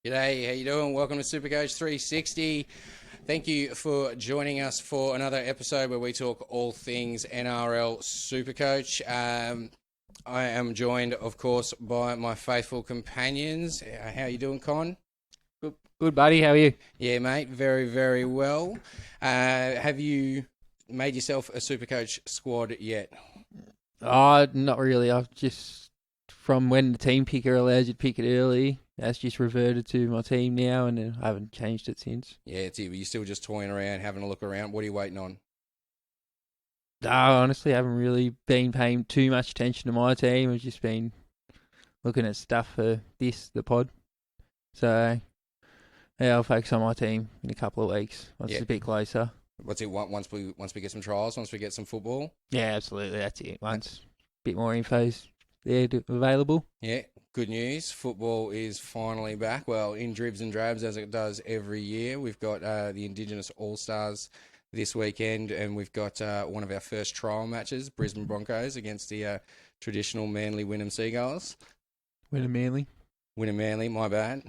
G'day, how you doing? Welcome to Supercoach 360. Thank you for joining us for another episode where we talk all things NRL Supercoach. I am joined, of course, by my faithful companions. How you doing, Con? Good, buddy. How are you? Yeah, mate. Very, very well. Have you made yourself a Supercoach squad yet? Not really. I've just, from when the team picker allows you to pick it early, that's just reverted to my team now, and I haven't changed it since. Yeah, you're still just toying around, having a look around. What are you waiting on? Honestly, I haven't really been paying too much attention to my team. I've just been looking at stuff for the pod. So, yeah, I'll focus on my team in a couple of weeks once it's a bit closer. What's it? Once we get some trials, once we get some football? Yeah, absolutely. That's it. Once a bit more info's there available. Yeah, good news. Football is finally back. Well, in dribs and drabs as it does every year. We've got the Indigenous All-Stars this weekend, and we've got one of our first trial matches, Brisbane Broncos against the traditional Manly Wynnum Seagulls. Wynnum Manly, my bad.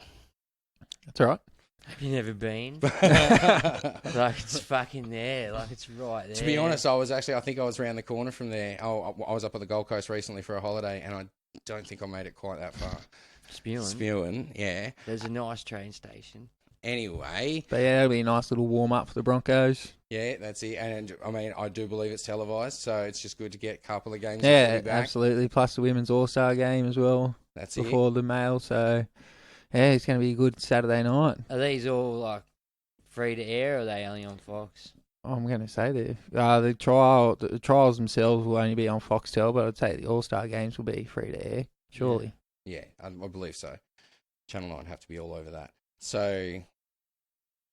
That's all right. Have you never been? Like, it's fucking there. Like, it's right there. To be honest, I think I was around the corner from there. I was up at the Gold Coast recently for a holiday, and I don't think I made it quite that far. Spewing, yeah. There's a nice train station. Anyway. But yeah, that'll be a nice little warm-up for the Broncos. Yeah, that's it. And, I mean, I do believe it's televised, so it's just good to get a couple of games. Yeah, back. absolutely. Plus the Women's All-Star game as well. That's before the male, so yeah, it's going to be a good Saturday night. Are these all, like, free to air, or are they only on Fox? I'm going to say that. The trials themselves will only be on Foxtel, but I'd say the All-Star games will be free to air, surely. Yeah, I believe so. Channel 9 have to be all over that. So,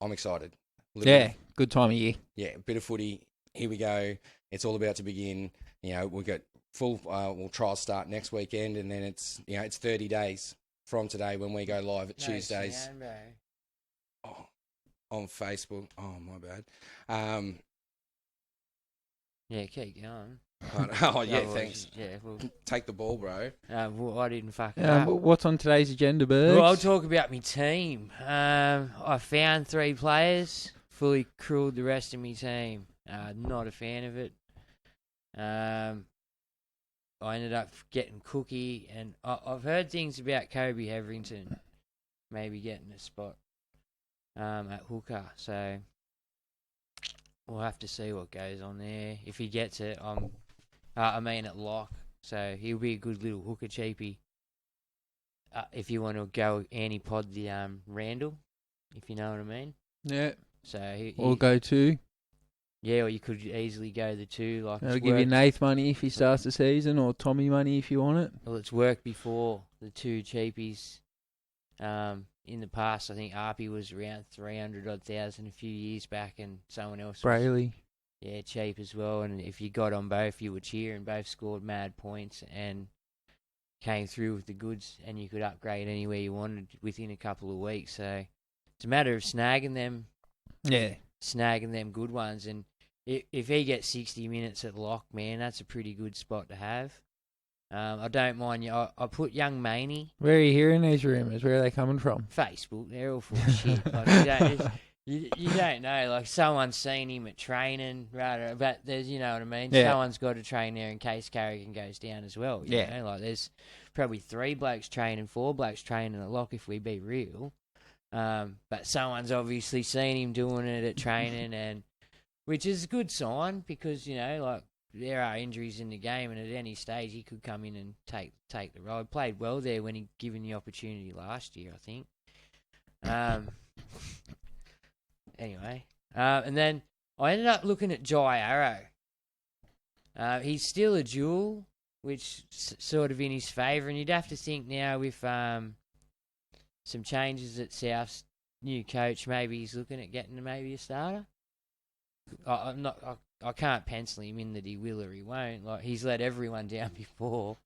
I'm excited. Good time of year. Yeah, bit of footy. Here we go. It's all about to begin. You know, we've got full trials start next weekend, and then it's 30 days from today when we go live at Tuesdays. On Facebook. Oh, my bad. Yeah, keep going. Oh, yeah, thanks. Yeah, well, take the ball, bro. Well, I didn't fuck it up. What's on today's agenda, Bergs? Well, I'll talk about my team. I found 3 players, fully crewed the rest of my team. Not a fan of it. I ended up getting Cookie, and I've heard things about Kobe Hetherington maybe getting a spot at hooker, so we'll have to see what goes on there. If he gets it, at lock, so he'll be a good little hooker cheapie. If you want to go anti-pod the Randall, if you know what I mean. Yeah. So or go 2. Yeah, or you could easily go the 2. Like, I'll give you Nath money if he starts the season, or Tommy money if you want it. Well, it's worked before, the 2 cheapies. In the past, I think Arpy was around 300,000 a few years back, and someone else Brayley. Yeah, cheap as well. And if you got on both, you would cheer, and both scored mad points and came through with the goods, and you could upgrade anywhere you wanted within a couple of weeks. So it's a matter of snagging them. Yeah. Snagging them good ones. And if he gets 60 minutes at lock, man, that's a pretty good spot to have. I don't mind you. I put young Maney. Where are you hearing these rumours? Where are they coming from? Facebook. They're all full of shit. Like, you don't know. Like, someone's seen him at training, right? But there's, you know what I mean? Yeah. Someone's got to train there in case Carrigan goes down as well. You know? Like, there's probably 3 blokes training, 4 blokes training at lock if we be real. But someone's obviously seen him doing it at training, and which is a good sign because, you know, like, there are injuries in the game, and at any stage he could come in and take the role. He played well there when he given the opportunity last year, I think. Anyway, and then I ended up looking at Jai Arrow. He's still a duel, which sort of in his favour, and you'd have to think now with some changes at South's new coach, maybe he's looking at getting maybe a starter. I can't pencil him in that he will or he won't. Like, he's let everyone down before,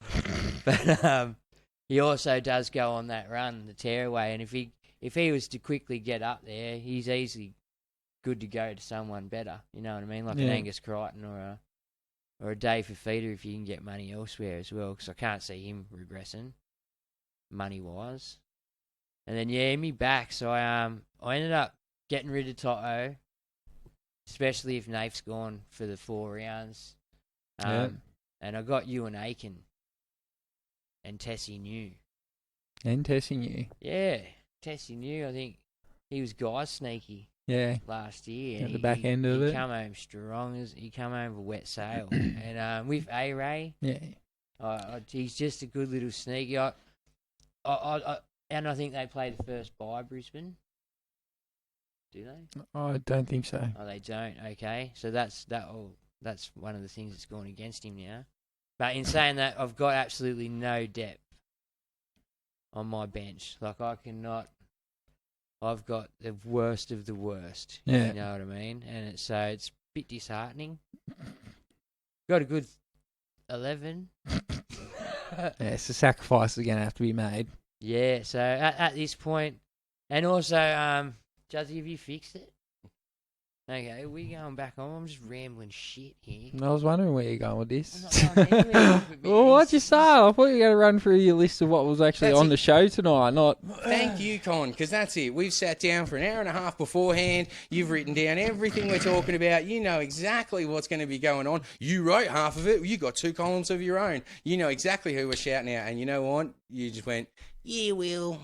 but he also does go on that run, the tearaway, and if he was to quickly get up there, he's easily good to go to someone better. You know what I mean? Like an Angus Crichton or a Dave Fafita if you can get money elsewhere as well. Because I can't see him regressing money wise. And then me back. So I ended up getting rid of Toto, especially if Nath's gone for the 4 rounds. And I got you and Aiken and Tessie New. And Tessie New. Yeah, Tessie New. I think he was guy sneaky. Yeah. Last year. At the back end of it. He come home strong. He come home with a wet sail. And with A-Ray. Yeah. He's just a good little sneaky. And I think they play the first bye, Brisbane. Do they? I don't think so. Oh, they don't. Okay, so that's one of the things that's going against him now. But in saying that, I've got absolutely no depth on my bench. Like I've got the worst of the worst. Yeah. You know what I mean? And it's a bit disheartening. Got a good 11. Yeah, so sacrifice is going to have to be made. Yeah, so at this point, and also, Juzzy, have you fixed it? Okay, we going back on. I'm just rambling shit here. I was wondering where you're going with this. I'm not going anywhere with it, Well, what'd you say? I thought you were going to run through your list of what was actually That's on it. the show tonight, not... Thank you, Con, because that's it. We've sat down for an hour and a half beforehand. You've written down everything we're talking about. You know exactly what's going to be going on. You wrote half of it. You got 2 columns of your own. You know exactly who we're shouting out. And you know what? You just went, yeah, Will.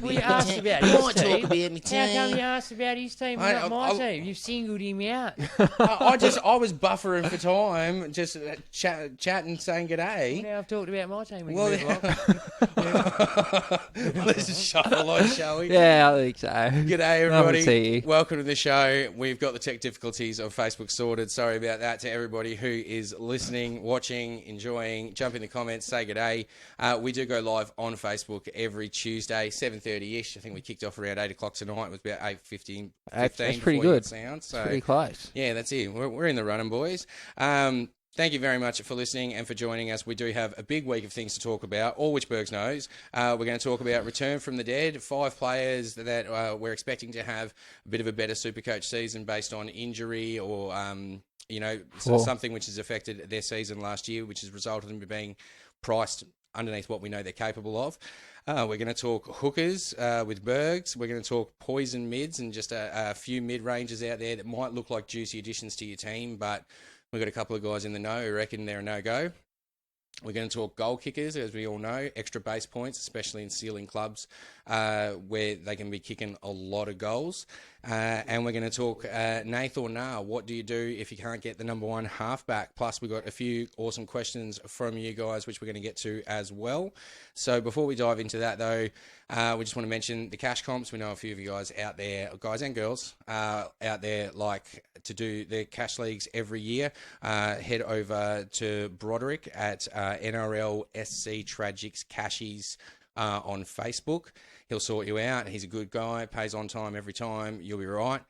Well, you asked about his team. How How come you asked about his team, not my team? You've singled him out. I was buffering for time, just chatting, saying g'day. Now I've talked about my team. We can Well, move on. let's just shuffle on, shall we? Yeah, I think so. G'day, Lovely to see everybody. you. Welcome to the show. We've got the tech difficulties of Facebook sorted. Sorry about that to everybody who is listening, watching, enjoying. Jump in the comments, say g'day. We do go live on Facebook every Tuesday, 7:30ish. I think we kicked off around 8 o'clock tonight. It was about 8:15. That's pretty good. Sound. So, It's pretty close. yeah, that's it. We're in the running, boys. Thank you very much for listening and for joining us. We do have a big week of things to talk about, all which Bergs knows. We're going to talk about return from the dead, 5 players that we're expecting to have a bit of a better Supercoach season based on injury or, something which has affected their season last year, which has resulted in being priced underneath what we know they're capable of. We're going to talk hookers with Bergs. We're going to talk poison mids and just a few mid-rangers out there that might look like juicy additions to your team, but we've got a couple of guys in the know who reckon they're a no-go. We're going to talk goal kickers, as we all know, extra base points, especially in ceiling clubs where they can be kicking a lot of goals. And we're going to talk Nath or Nah. What do you do if you can't get the number 1 halfback? Plus, we've got a few awesome questions from you guys, which we're going to get to as well. So before we dive into that, though, we just want to mention the cash comps. We know a few of you guys out there, guys and girls, out there like to do their cash leagues every year. Head over to Broderick at NRL SC Tragics Cashies on Facebook. He'll sort you out. He's a good guy, pays on time every time. You'll be right.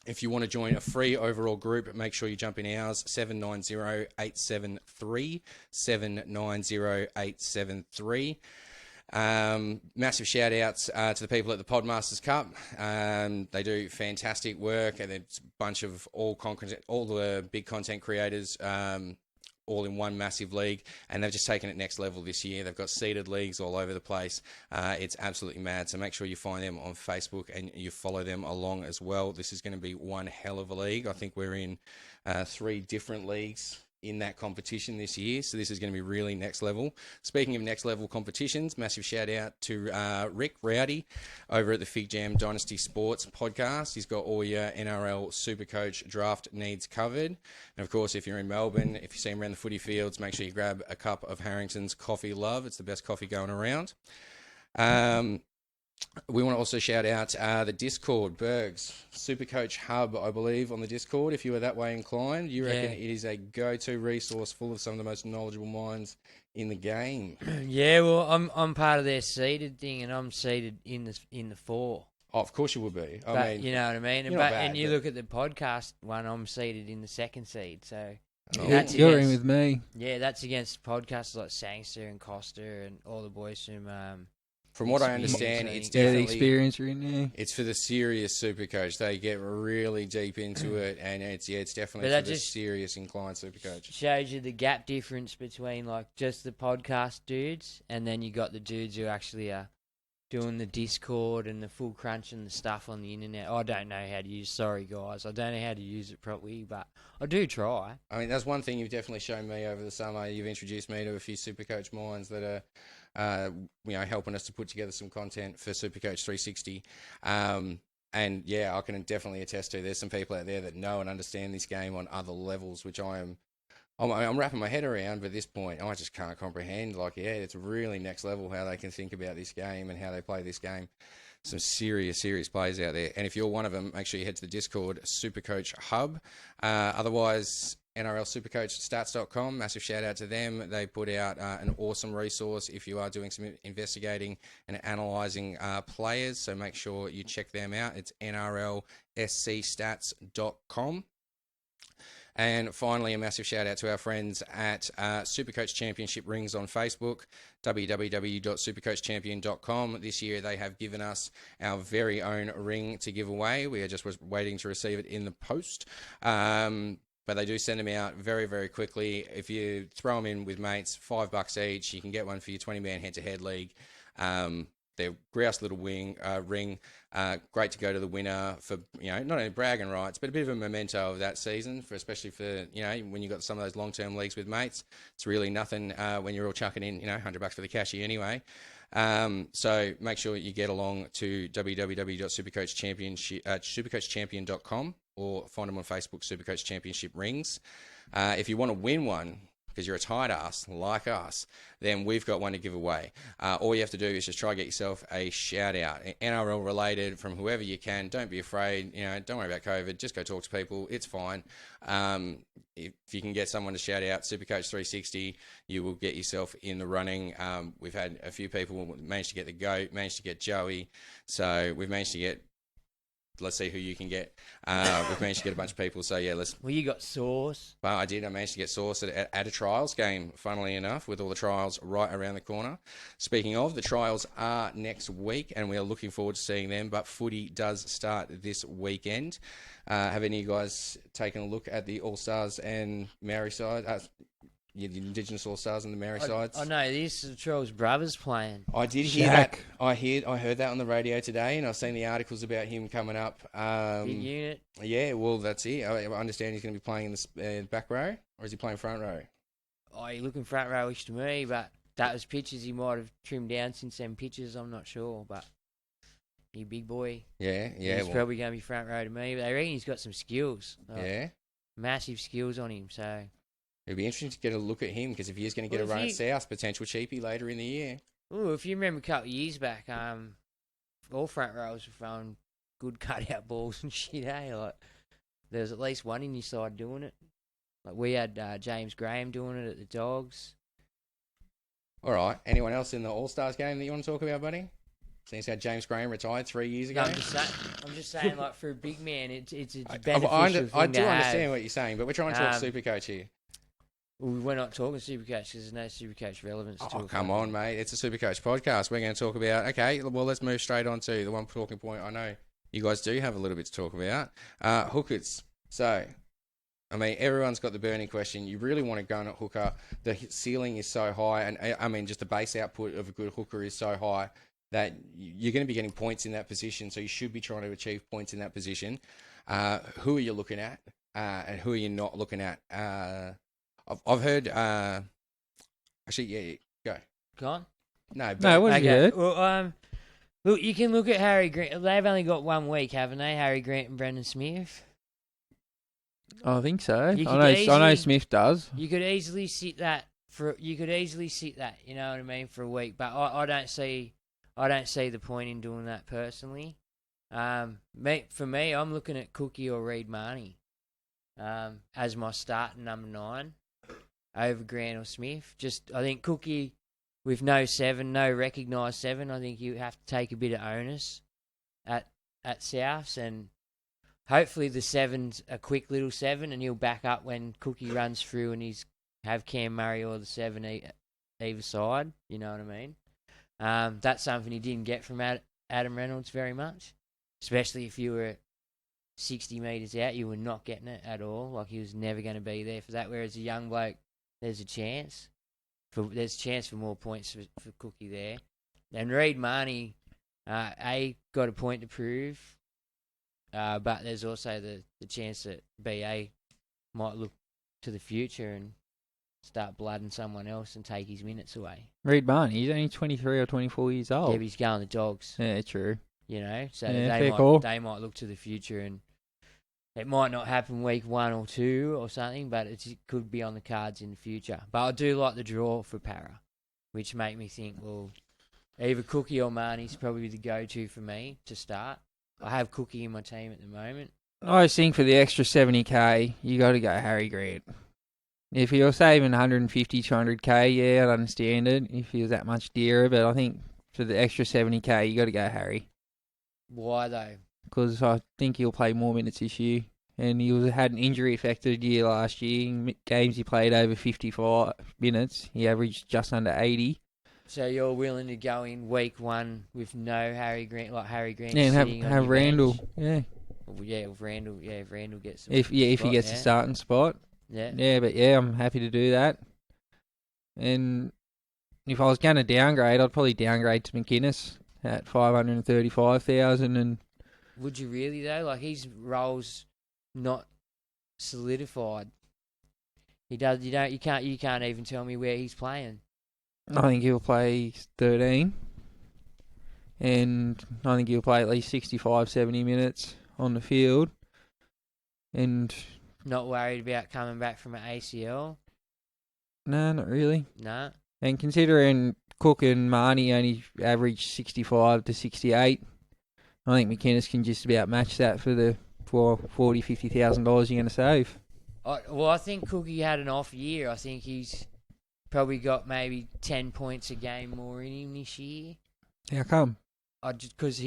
If you want to join a free overall group, make sure you jump in ours, 790-873, 790-873. Massive shout outs to the people at the Podmasters Cup. They do fantastic work, and it's a bunch of all the big content creators, all in one massive league, and they've just taken it next level this year. They've got seeded leagues all over the place. It's absolutely mad, so make sure you find them on Facebook and you follow them along as well. This is going to be one hell of a league. I think we're in 3 different leagues in that competition this year, so this is going to be really next level. Speaking of next level competitions, massive shout out to Rick Rowdy over at the Fig Jam Dynasty Sports podcast. He's got all your NRL Supercoach draft needs covered, and of course if you're in Melbourne, if you see him around the footy fields, make sure you grab a cup of Harrington's Coffee Love. It's the best coffee going around. We want to also shout out the Discord, Bergs, Supercoach Hub, I believe, on the Discord. If you are that way inclined, you reckon it is a go-to resource full of some of the most knowledgeable minds in the game. Yeah, well, I'm part of their seeded thing, and I'm seeded in the 4. Oh, of course you would be. I mean, you know what I mean. You're not bad, and you look at the podcast one, I'm seeded in the 2nd seed. So You're in with me. Yeah, that's against podcasts like Sangster and Costa and all the boys from what I understand, it's the definitely experience are in there. It's for the serious Supercoach. They get really deep into it, and it's definitely But for the serious inclined Supercoach. shows you the gap difference between like just the podcast dudes, and then you got the dudes who actually are doing the Discord and the full crunch and the stuff on the internet. I don't know how to use. Sorry, guys, I don't know how to use it properly, but I do try. I mean, that's one thing you've definitely shown me over the summer. You've introduced me to a few Supercoach minds that are, helping us to put together some content for Supercoach 360. And yeah, I can definitely attest to. There's some people out there that know and understand this game on other levels, which I'm wrapping my head around. But at this point, I just can't comprehend. Like, yeah, it's really next level how they can think about this game and how they play this game. Some serious players out there. And if you're one of them, make sure you head to the Discord, Supercoach Hub. Otherwise, NRL Supercoach.stats.com. Massive shout out to them. They put out an awesome resource if you are doing some investigating and analysing players. So make sure you check them out. It's NRL SC Stats.com. And finally, a massive shout out to our friends at Supercoach Championship Rings on Facebook, www.supercoachchampion.com. This year, they have given us our very own ring to give away. We are just waiting to receive it in the post. But they do send them out very, very quickly. If you throw them in with mates, $5 each, you can get one for your 20-man head-to-head league. They're grouse little ring, great to go to the winner for, not only bragging rights, but a bit of a memento of that season, especially for, when you've got some of those long-term leagues with mates. It's really nothing when you're all chucking in, $100 for the Cashies anyway. So make sure you get along to www.supercoachchampion.com or find them on Facebook, Supercoach Championship Rings. If you want to win one, because you're a tight ass like us, then we've got one to give away. All you have to do is just try to get yourself a shout out, NRL related, from whoever you can. Don't be afraid. Don't worry about COVID. Just go talk to people. It's fine. If you can get someone to shout out Supercoach 360, you will get yourself in the running. We've had a few people manage to get the goat, managed to get Joey. So we've managed to get. Let's see who you can get. We've managed to get a bunch of people. So, yeah, let's... Well, you got Sauce. Well, I did. I managed to get Sauce at a trials game, funnily enough, with all the trials right around the corner. Speaking of, the trials are next week, and we are looking forward to seeing them. But footy does start this weekend. Have any of you guys taken a look at the All-Stars and Maori side? The Indigenous All-Stars and the Maori sides. I know this is Charles' brothers playing. I did hear that. I heard that on the radio today, and I've seen the articles about him coming up. Big unit. Yeah, well, that's it. I understand he's going to be playing in the back row, or is he playing front row? Oh, you're looking front rowish to me, but that was pictures he might have trimmed down since them pictures. I'm not sure, but he big boy. Yeah. He's probably going to be front row to me, but they reckon he's got some skills. Yeah. Massive skills on him, so... It'd be interesting to get a look at him, because if he is going to get a run at South, potential cheapie later in the year. Ooh, if you remember a couple of years back, all front rows were throwing good cutout balls and shit, eh? Like, there was at least one in your side doing it. Like, we had James Graham doing it at the Dogs. All right. Anyone else in the All-Stars game that you want to talk about, buddy? Since how James Graham retired 3 years ago. No, I'm just saying, like, for a big man, it's a beneficial thing I do to understand have. what you're saying, but we're trying to talk Supercoach here. Well, we're not talking Supercoach because there's no Supercoach relevance to it. Oh, come on, mate. It's a Supercoach podcast. We're going to talk about... Okay, well, let's move straight on to the one talking point I know you guys do have a little bit to talk about. Hookers. So, I mean, everyone's got the burning question. You really want to go on at hooker. The ceiling is so high, and I mean, just the base output of a good hooker is so high that you're going to be getting points in that position, so you should be trying to achieve points in that position. Who are you looking at, and who are you not looking at? I've heard... actually, yeah, go. Go on. No, what have you heard? Well, look, you can look at Harry Grant. They've only got 1 week, haven't they? Harry Grant and Brendan Smith. I think so. I easily- know Smith does. You could easily sit that You know what I mean, for a week. But I don't see the point in doing that personally. For me, I'm looking at Cookie or Reid Marnie as my starting number 9 over Grant or Smith. I think Cookie with no 7, no recognised 7. I think you have to take a bit of onus at Souths, and hopefully the 7's a quick little 7, and he'll back up when Cookie runs through and he's have Cam Murray or the 7 either side. You know what I mean? That's something he didn't get from Adam Reynolds very much, especially if you were 60 metres out. You were not getting it at all. Like, he was never going to be there for that. Whereas a young bloke, there's a chance. There's a chance for more points for Cookie there. And Reid Marnie, Got a point to prove, but there's also the chance that BA might look to the future and start blooding someone else and take his minutes away. Reed Barney, he's only 23 or 24 years old. Yeah, but he's going the Dogs. Yeah, true. You know, so Yeah, they might look to the future, and it might not happen week 1 or 2 or something, but it could be on the cards in the future. But I do like the draw for Para, which make me think, well, either Cookie or Marnie's probably the go-to for me to start. I have Cookie in my team at the moment. I think for the extra 70k, you got to go Harry Grant. If you're saving 150, 200k, yeah, I'd understand it if he was that much dearer, but I think for the extra 70k, you got to go Harry. Why though? Because I think he'll play more minutes this year. And he had an injury-affected year last year. In games he played over 55 minutes. He averaged just under 80. So you're willing to go in week 1 with no Harry Grant, like Harry Grant, yeah, sitting and on have your Randall. bench? Yeah. Well, yeah, if Randall gets If he gets a starting spot. Yeah. Yeah, but yeah, I'm happy to do that. And if I was going to downgrade, I'd probably downgrade to McInnes at 535,000. And would you really though? Like his role's not solidified. He does. You can't even tell me where he's playing. I think he'll play 13. And I think he'll play at least 65, 70 minutes on the field. And not worried about coming back from an ACL? No, not really. No. And considering Cook and Marnie only average 65 to 68, I think McInnes can just about match that for $40,000, $50,000 you're going to save. Well, I think Cookie had an off year. I think he's probably got maybe 10 points a game more in him this year. How come? Because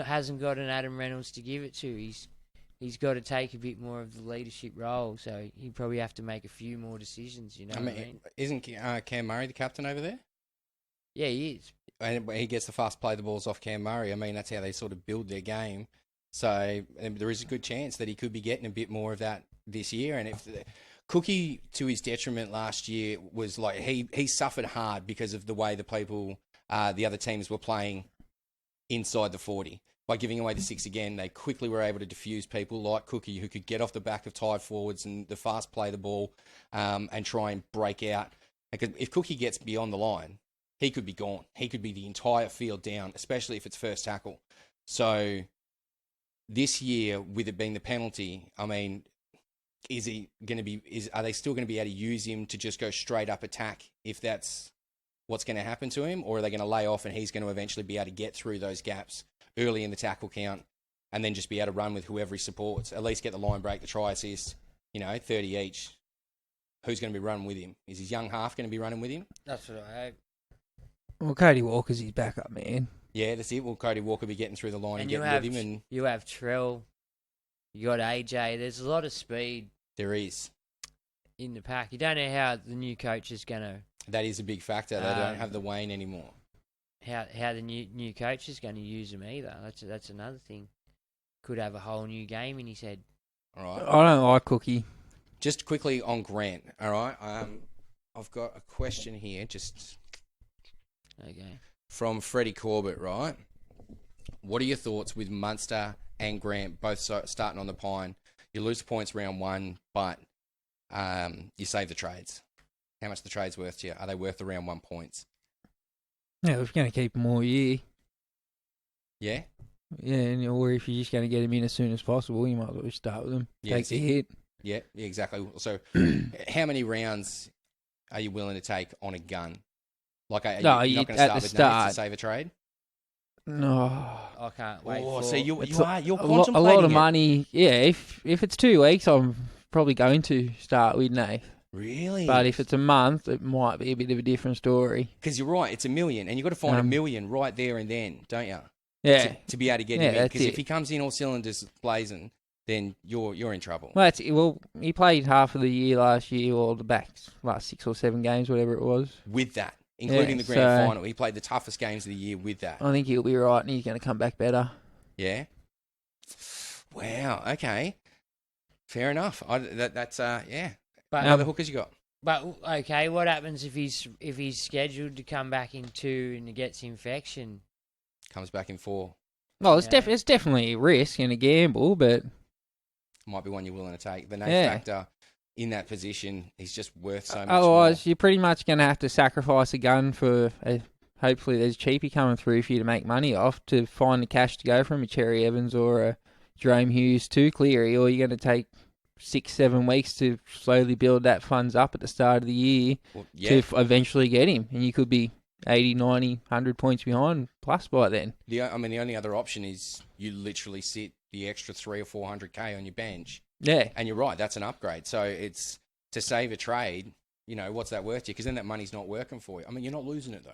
hasn't got an Adam Reynolds to give it to. He's got to take a bit more of the leadership role, so he probably have to make a few more decisions. You know, what I mean? Isn't Cam Murray the captain over there? Yeah, he is. And he gets the fast play the balls off Cam Murray. I mean, that's how they sort of build their game. So there is a good chance that he could be getting a bit more of that this year. And if Cookie, to his detriment last year, was like he suffered hard because of the way the other teams were playing inside the 40. By giving away the 6 again, they quickly were able to diffuse people like Cookie, who could get off the back of tied forwards and the fast play the ball and try and break out. Because if Cookie gets beyond the line, he could be gone. He could be the entire field down, especially if it's first tackle. So this year, with it being the penalty, I mean, are they still going to be able to use him to just go straight up attack if that's what's going to happen to him? Or are they going to lay off and he's going to eventually be able to get through those gaps early in the tackle count and then just be able to run with whoever he supports, at least get the line break, the try assist, 30 each. Who's going to be running with him? Is his young half going to be running with him? That's what I hope. Well, Cody Walker's his backup, man. Yeah, that's it. Will Cody Walker be getting through the line and getting with him? And you have Trell, you got AJ. There's a lot of speed. There is. In the pack. You don't know how the new coach is going to... That is a big factor. They don't have the Wayne anymore. How the new coach is going to use him either. That's another thing. Could have a whole new game in his head. All right. I don't like Cookie. Just quickly on Grant. All right. I've got a question here. Okay. From Freddie Corbett. Right. What are your thoughts with Munster and Grant both starting on the pine? You lose points round 1, but you save the trades. How much the trade's worth to you? Are they worth the round 1 points? Yeah, we're going to keep them all year. Yeah? Yeah, or if you're just going to get them in as soon as possible, you might as well start with them. Yeah, take the hit. Yeah, exactly. So how many rounds are you willing to take on a gun? Like, you're not going to start with Nath to save a trade? No. I can't wait so you're contemplating contemplating a lot of it. money. Yeah, if it's 2 weeks, I'm probably going to start with Nath. Really? But if it's a month, it might be a bit of a different story. Because you're right, it's $1 million, and you've got to find $1 million right there and then, don't you? Yeah. To be able to get him in. Because if he comes in all cylinders blazing, then you're in trouble. Well, he played half of the year last year, or last 6 or 7 games, whatever it was. With that, including the grand final. He played the toughest games of the year with that. I think he'll be right, and he's going to come back better. Yeah? Wow, okay. Fair enough. That's yeah. But what other hookers you got? But okay, what happens if he's scheduled to come back in 2 and he gets infection? comes back in 4. Well, it's definitely a risk and a gamble, but Might be one you're willing to take. The Nath factor in that position, he's just worth so much otherwise, more. you're pretty much going to have to sacrifice a gun for hopefully there's cheapie coming through for you to make money off to find the cash to go from a Cherry Evans or a Jerome Hughes to Cleary, or you're going to take 6-7 weeks to slowly build that funds up at the start of the year to eventually get him. And you could be 80, 90, 100 points behind plus by then. The only other option is you literally sit the extra 300 or 400k on your bench. Yeah. And you're right, that's an upgrade. So it's to save a trade, what's that worth to you? Because then that money's not working for you. I mean, you're not losing it though.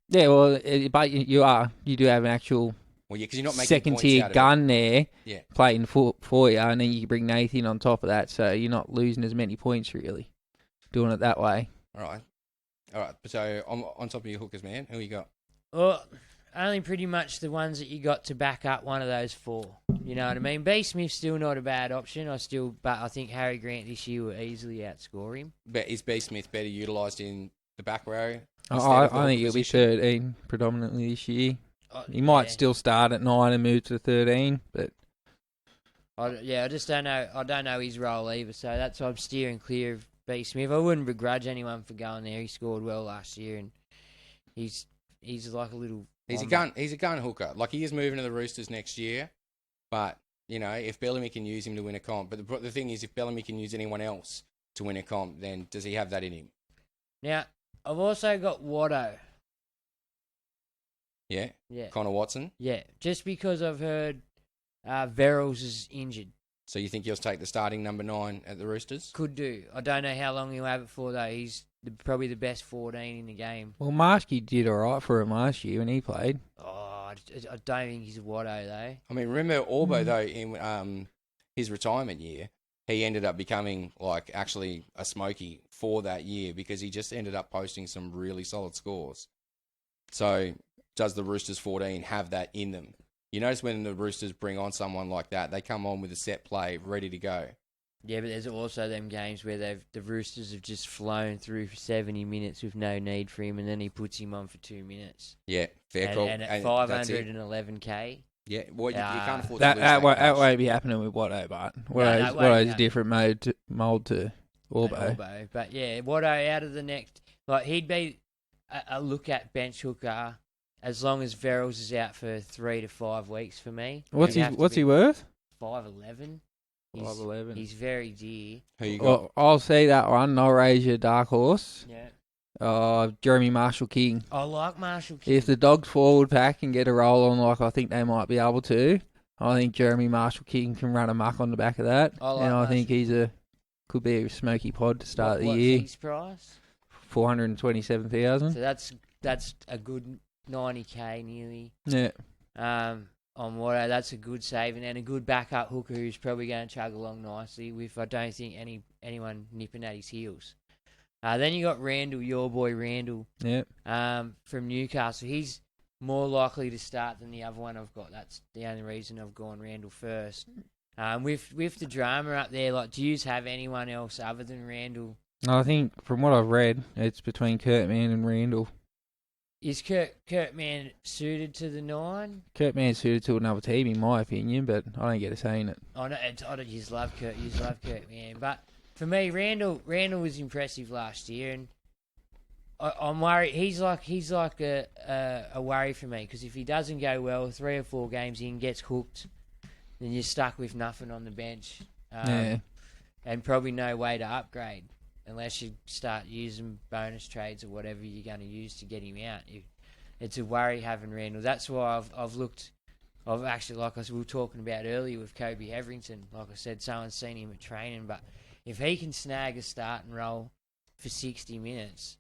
Yeah, well, but you are. You do have an actual because you're not making second-tier gun there Yeah. playing for you, and then you bring Nathan on top of that, so you're not losing as many points, really, doing it that way. All right. So on top of your hookers, man, who you got? Well, only pretty much the ones that you got to back up one of those 4. You know what I mean? B. Smith's still not a bad option. But I think Harry Grant this year will easily outscore him. But is B. Smith better utilised in the back row? I think he'll be 13 predominantly this year. He might still start at 9 and move to 13, but I just don't know. I don't know his role either, so that's why I'm steering clear of B. Smith. I wouldn't begrudge anyone for going there. He scored well last year, and he's like a little. He's a gun hooker. Like he is moving to the Roosters next year, but if Bellamy can use him to win a comp, but the thing is, if Bellamy can use anyone else to win a comp, then does he have that in him? Now I've also got Watto. Yeah. Yeah. Connor Watson. Yeah, just because I've heard Verrills is injured. So you think he'll take the starting number 9 at the Roosters? Could do. I don't know how long he'll have it for though. He's probably the best 14 in the game. Well, Marshke did all right for him last year when he played. Oh, I don't think he's a Watto though. I mean, remember Orbo though in his retirement year, he ended up becoming like actually a smoky for that year because he just ended up posting some really solid scores. So does the Roosters 14 have that in them? You notice when the Roosters bring on someone like that, they come on with a set play ready to go. Yeah, but there's also them games where the Roosters have just flown through for 70 minutes with no need for him, and then he puts him on for 2 minutes. Yeah, fair call. And at 511k. Yeah, well, you can't afford that. to lose That won't be happening with Watto, but Watto's a different mould to Orbo. But yeah, Watto out of the next, like he'd be a look at bench hooker as long as Verrills is out for 3 to 5 weeks for me. What's he worth? 5'11". 5'11". He's very dear. Who you got? Well, I'll see that one. I'll raise your dark horse. Yeah. Jeremy Marshall-King. I like Marshall-King. If the Dogs forward pack can get a roll on like I think they might be able to, I think Jeremy Marshall-King can run a muck on the back of that. I think could be a smoky pod to start the year. What's his price? 427,000. So that's a good 90k nearly. Yeah. On Watto, that's a good saving and a good backup hooker who's probably going to chug along nicely with, I don't think, anyone nipping at his heels. Then you got Randall, your boy Randall. Yeah. From Newcastle. He's more likely to start than the other one I've got. That's the only reason I've gone Randall first. With the drama up there, like, do you have anyone else other than Randall? I think from what I've read, it's between Kurtman and Randall. Is Kurtman suited to the 9? Kurtman's suited to another team, in my opinion, but I don't get a say in it. I know, you love Kurtman, but for me, Randall was impressive last year, and I'm worried. He's like a worry for me because if he doesn't go well, 3 or 4 games in, gets hooked, then you're stuck with nothing on the bench, and probably no way to upgrade. Unless you start using bonus trades or whatever you're going to use to get him out. It's a worry having Randall. That's why I've actually, like we were talking about earlier with Kobe Hetherington, like I said, someone's seen him at training, but if he can snag a starting role for 60 minutes,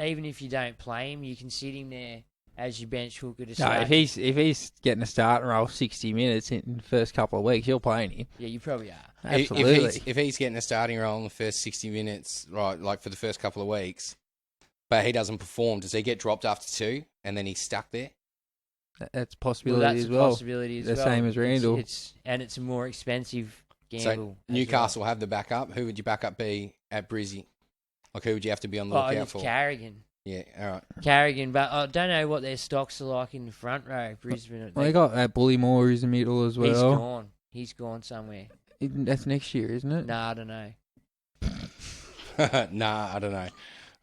even if you don't play him, you can sit him there as your bench hooker to start. No, if he's getting a starting role 60 minutes in the first couple of weeks, you're playing him. Yeah, you probably are. Absolutely. If he's getting a starting role in the first 60 minutes, right, like for the first couple of weeks, but he doesn't perform, does he get dropped after 2 and then he's stuck there? That's a possibility as well. The same as Randall. It's a more expensive gamble. So Newcastle have the backup. Who would your backup be at Brizzy? Like who would you have to be on the lookout for? Carrigan. Yeah, all right. Carrigan, but I don't know what their stocks are like in the front row. Brisbane. Well, they got Bullymore who's in the middle as well. He's gone. He's gone somewhere. That's next year, isn't it? Nah, I don't know. Nah, I don't know.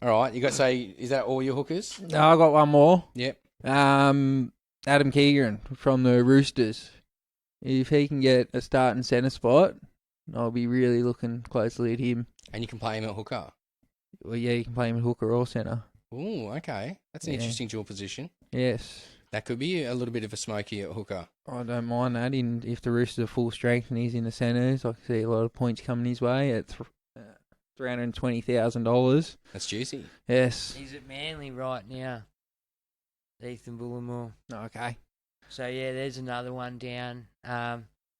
All right, you got to say, is that all your hookers? No, I got one more. Yep. Adam Keegan from the Roosters. If he can get a starting centre spot, I'll be really looking closely at him. And you can play him at hooker. Well, yeah, you can play him at hooker or centre. Ooh, okay. That's an interesting dual position. Yes. That could be a little bit of a smoky at hooker. I don't mind that. If the Roosters are full strength and he's in the centres, I can see a lot of points coming his way at $320,000. That's juicy. Yes. He's at Manly right now. Ethan Bullimore. Okay. So, yeah, there's another one down.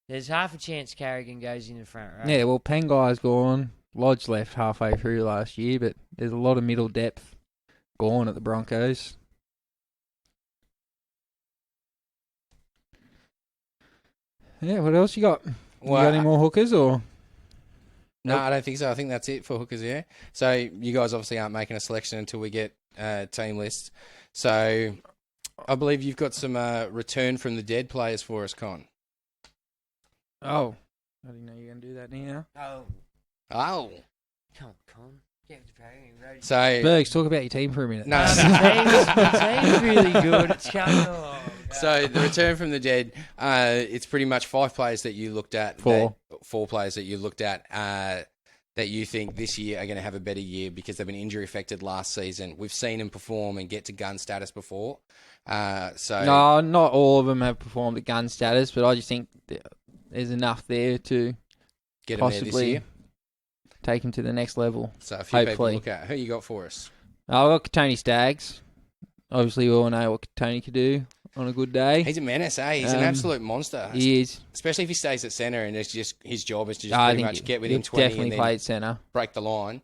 There's half a chance Carrigan goes in the front row. Yeah, well, Pengai's gone. Lodge left halfway through last year, but there's a lot of middle depth gone at the Broncos. Yeah, what else you got? You got any more hookers or? No, I don't think so. I think that's it for hookers, yeah. So you guys obviously aren't making a selection until we get team lists. So I believe you've got some return from the dead players for us, Con. Oh. I didn't know you were going to do that now. Oh. Come on, Con. Get with the program. So, Bergs, talk about your team for a minute. No. The team's really good. It's coming on. So the return from the dead, it's pretty much 5 players that you looked at. 4 players that you looked at that you think this year are going to have a better year because they've been injury affected last season. We've seen them perform and get to gun status before. No, not all of them have performed at gun status, but I just think there's enough there to get them there this year. Take him to the next level. So a few people hopefully. Look at. Who you got for us? I've got Tony Staggs. Obviously, we all know what Tony could do on a good day. He's a menace, eh? He's an absolute monster. He is. Especially if he stays at centre and it's just his job is to just pretty much get within 20 definitely and then play at centre. Break the line.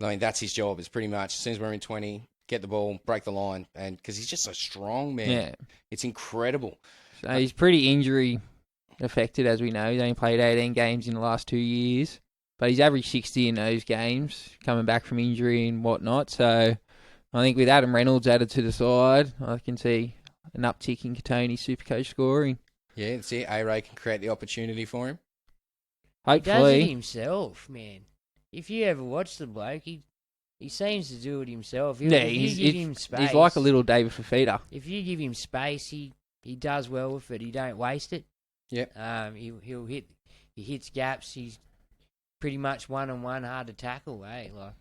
I mean, that's his job. It's pretty much as soon as we're in 20, get the ball, break the line, and because he's just so strong, man. Yeah. It's incredible. So he's pretty injury affected, as we know. He's only played 18 games in the last 2 years. But he's averaged 60 in those games, coming back from injury and whatnot. So I think with Adam Reynolds added to the side, I can see an uptick in Katoni's Supercoach scoring. Yeah, see, A-Ray can create the opportunity for him. Hopefully. He does it himself, man. If you ever watch the bloke, he seems to do it himself. If you give him space, he's like a little David Fafita. If you give him space, he does well with it. He don't waste it. Yep. He hits gaps. He's pretty much one-on-one, hard to tackle, eh? Like,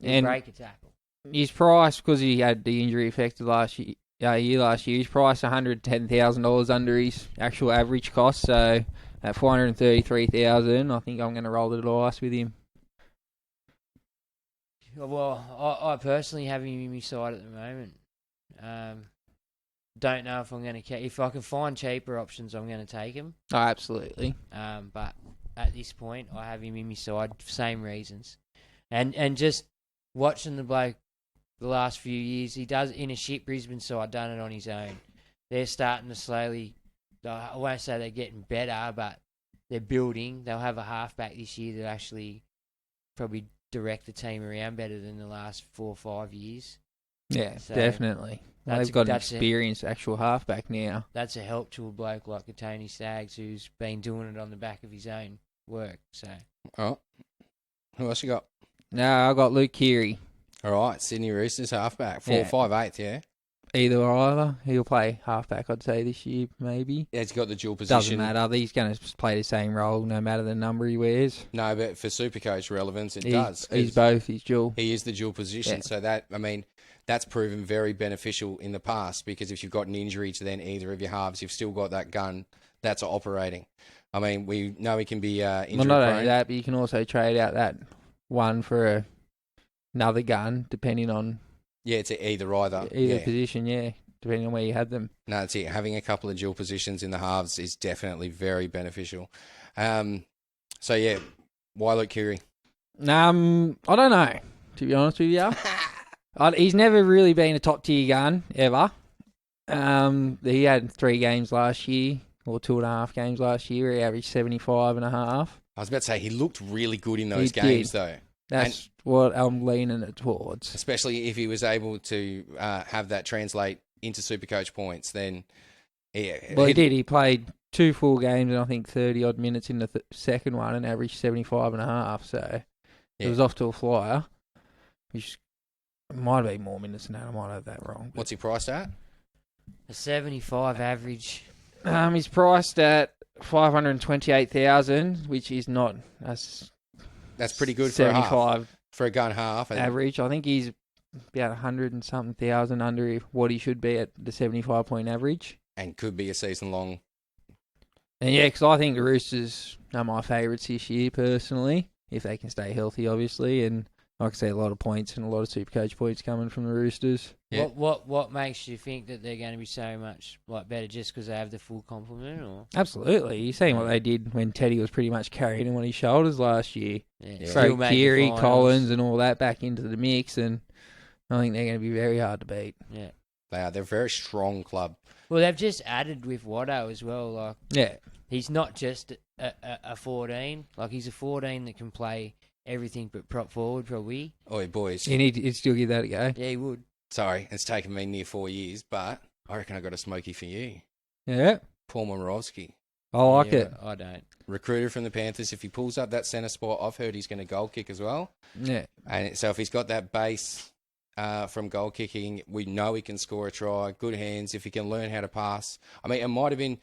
he'll break a tackle. His price, because he had the injury affected last year, his price $110,000 under his actual average cost. So at $433,000, I think I'm going to roll the dice with him. Well, I personally have him in my side at the moment. Don't know if I'm going to... If I can find cheaper options, I'm going to take him. Oh, absolutely. But at this point, I have him in my side for same reasons. And just watching the bloke the last few years, he does in a shit Brisbane side, done it on his own. They're starting to slowly... I won't say they're getting better, but they're building. They'll have a halfback this year that actually probably direct the team around better than the last 4 or 5 years. Yeah, So definitely. They've got an experienced actual halfback now. That's a help to a bloke like a Tony Staggs who's been doing it on the back of his own work. So, Oh, who else you got? No, I got Luke Keary. All right, Sydney Roosters halfback, 4'5'8", yeah. Either or either. He'll play halfback, I'd say, this year, maybe. Yeah, he's got the dual position. Doesn't matter. He's going to play the same role no matter the number he wears. No, but for Supercoach relevance, it does. He's both. He's dual. He is the dual position. Yeah. So that's proven very beneficial in the past because if you've got an injury to then either of your halves, you've still got that gun that's operating. I mean, we know he can be injury Well, not prone. only that, but you can also trade out that one for another gun, depending on... Yeah, it's either position, depending on where you had them. No, that's it. Having a couple of dual positions in the halves is definitely very beneficial. So, yeah, why Luke Keary? I don't know, to be honest with you. He's never really been a top-tier gun, ever. He had 3 games last year, or 2.5 games last year, where he averaged 75.5. I was about to say, he looked really good in those games, though. That's what I'm leaning it towards. Especially if he was able to have that translate into Supercoach points, then yeah. Well, he did. He played 2 full games and I think 30-odd minutes in the second one and averaged 75.5. So it was off to a flyer, which might be more minutes than that. I might have that wrong. What's he priced at? A 75 average. He's priced at 528,000, which is not that's pretty good for 75 for a gun half average. I think he's about 100 and something thousand under what he should be at the 75-point average, and could be a season long. And yeah, because I think the Roosters are my favourites this year personally, if they can stay healthy, obviously, and like I say, a lot of points and a lot of Supercoach points coming from the Roosters. Yeah. What makes you think that they're going to be so much better just because they have the full complement? Or Absolutely. You've seen what they did when Teddy was pretty much carrying him on his shoulders last year. Yeah. Throw Keary, Collins and all that back into the mix, and I think they're going to be very hard to beat. Yeah. They are. They're a very strong club. Well, they've just added with Watto as well. He's not just a 14. He's a 14 that can play everything but prop forward, probably. Oi, boys. He'd still give that a go. Yeah, he would. Sorry, it's taken me near 4 years, but I reckon I got a smoky for you. Yeah. Paul Momirovski. I like it. I don't. Recruited from the Panthers. If he pulls up that centre spot, I've heard he's going to goal kick as well. Yeah. And so if he's got that base from goal kicking, we know he can score a try. Good hands. If he can learn how to pass. I mean, it might have been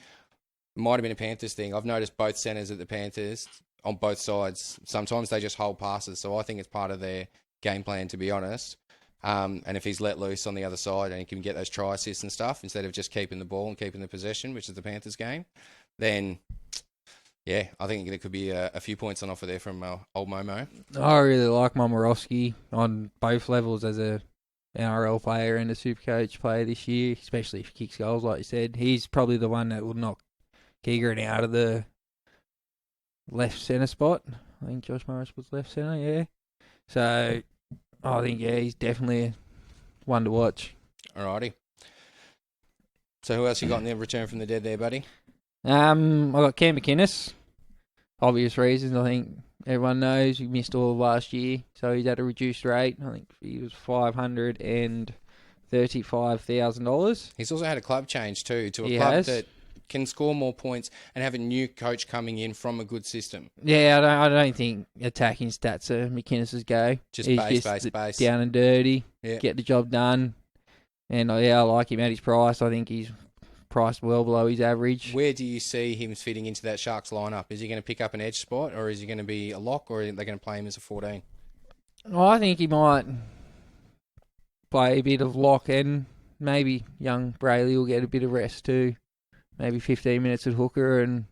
a Panthers thing. I've noticed both centres at the Panthers on both sides. Sometimes they just hold passes, so I think it's part of their game plan, to be honest. And if he's let loose on the other side and he can get those try assists and stuff instead of just keeping the ball and keeping the possession, which is the Panthers game, then yeah, I think there could be a few points on offer there from old Momo. I really like Momirovski on both levels as a NRL player and a Supercoach player this year, especially if he kicks goals, like you said. He's probably the one that would knock Keegan out of the left centre spot. I think Josh Morris was left centre, yeah. So I think, he's definitely one to watch. Alrighty. So who else you got in the return from the dead there, buddy? I got Cam McInnes. Obvious reasons, I think everyone knows. He missed all of last year, so he's at a reduced rate. I think he was $535,000. He's also had a club change too, to a club that can score more points and have a new coach coming in from a good system. Yeah, I don't think attacking stats are McInnes' go. Just He's base. Down and dirty, get the job done. And I like him at his price. I think he's priced well below his average. Where do you see him fitting into that Sharks lineup? Is he going to pick up an edge spot, or is he going to be a lock, or are they going to play him as a 14? I think he might play a bit of lock, and maybe young Brayley will get a bit of rest too. Maybe 15 minutes at hooker and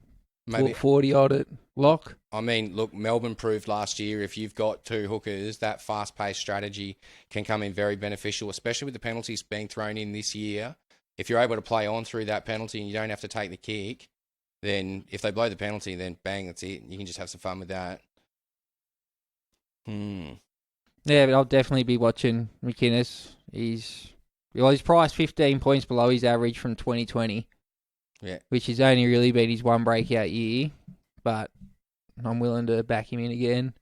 maybe 40-odd at lock. I mean, look, Melbourne proved last year if you've got two hookers, that fast-paced strategy can come in very beneficial, especially with the penalties being thrown in this year. If you're able to play on through that penalty and you don't have to take the kick, then if they blow the penalty, then bang, that's it. You can just have some fun with that. Yeah, but I'll definitely be watching McInnes. He's priced 15 points below his average from 2020. Yeah. Which has only really been his one breakout year, but I'm willing to back him in again.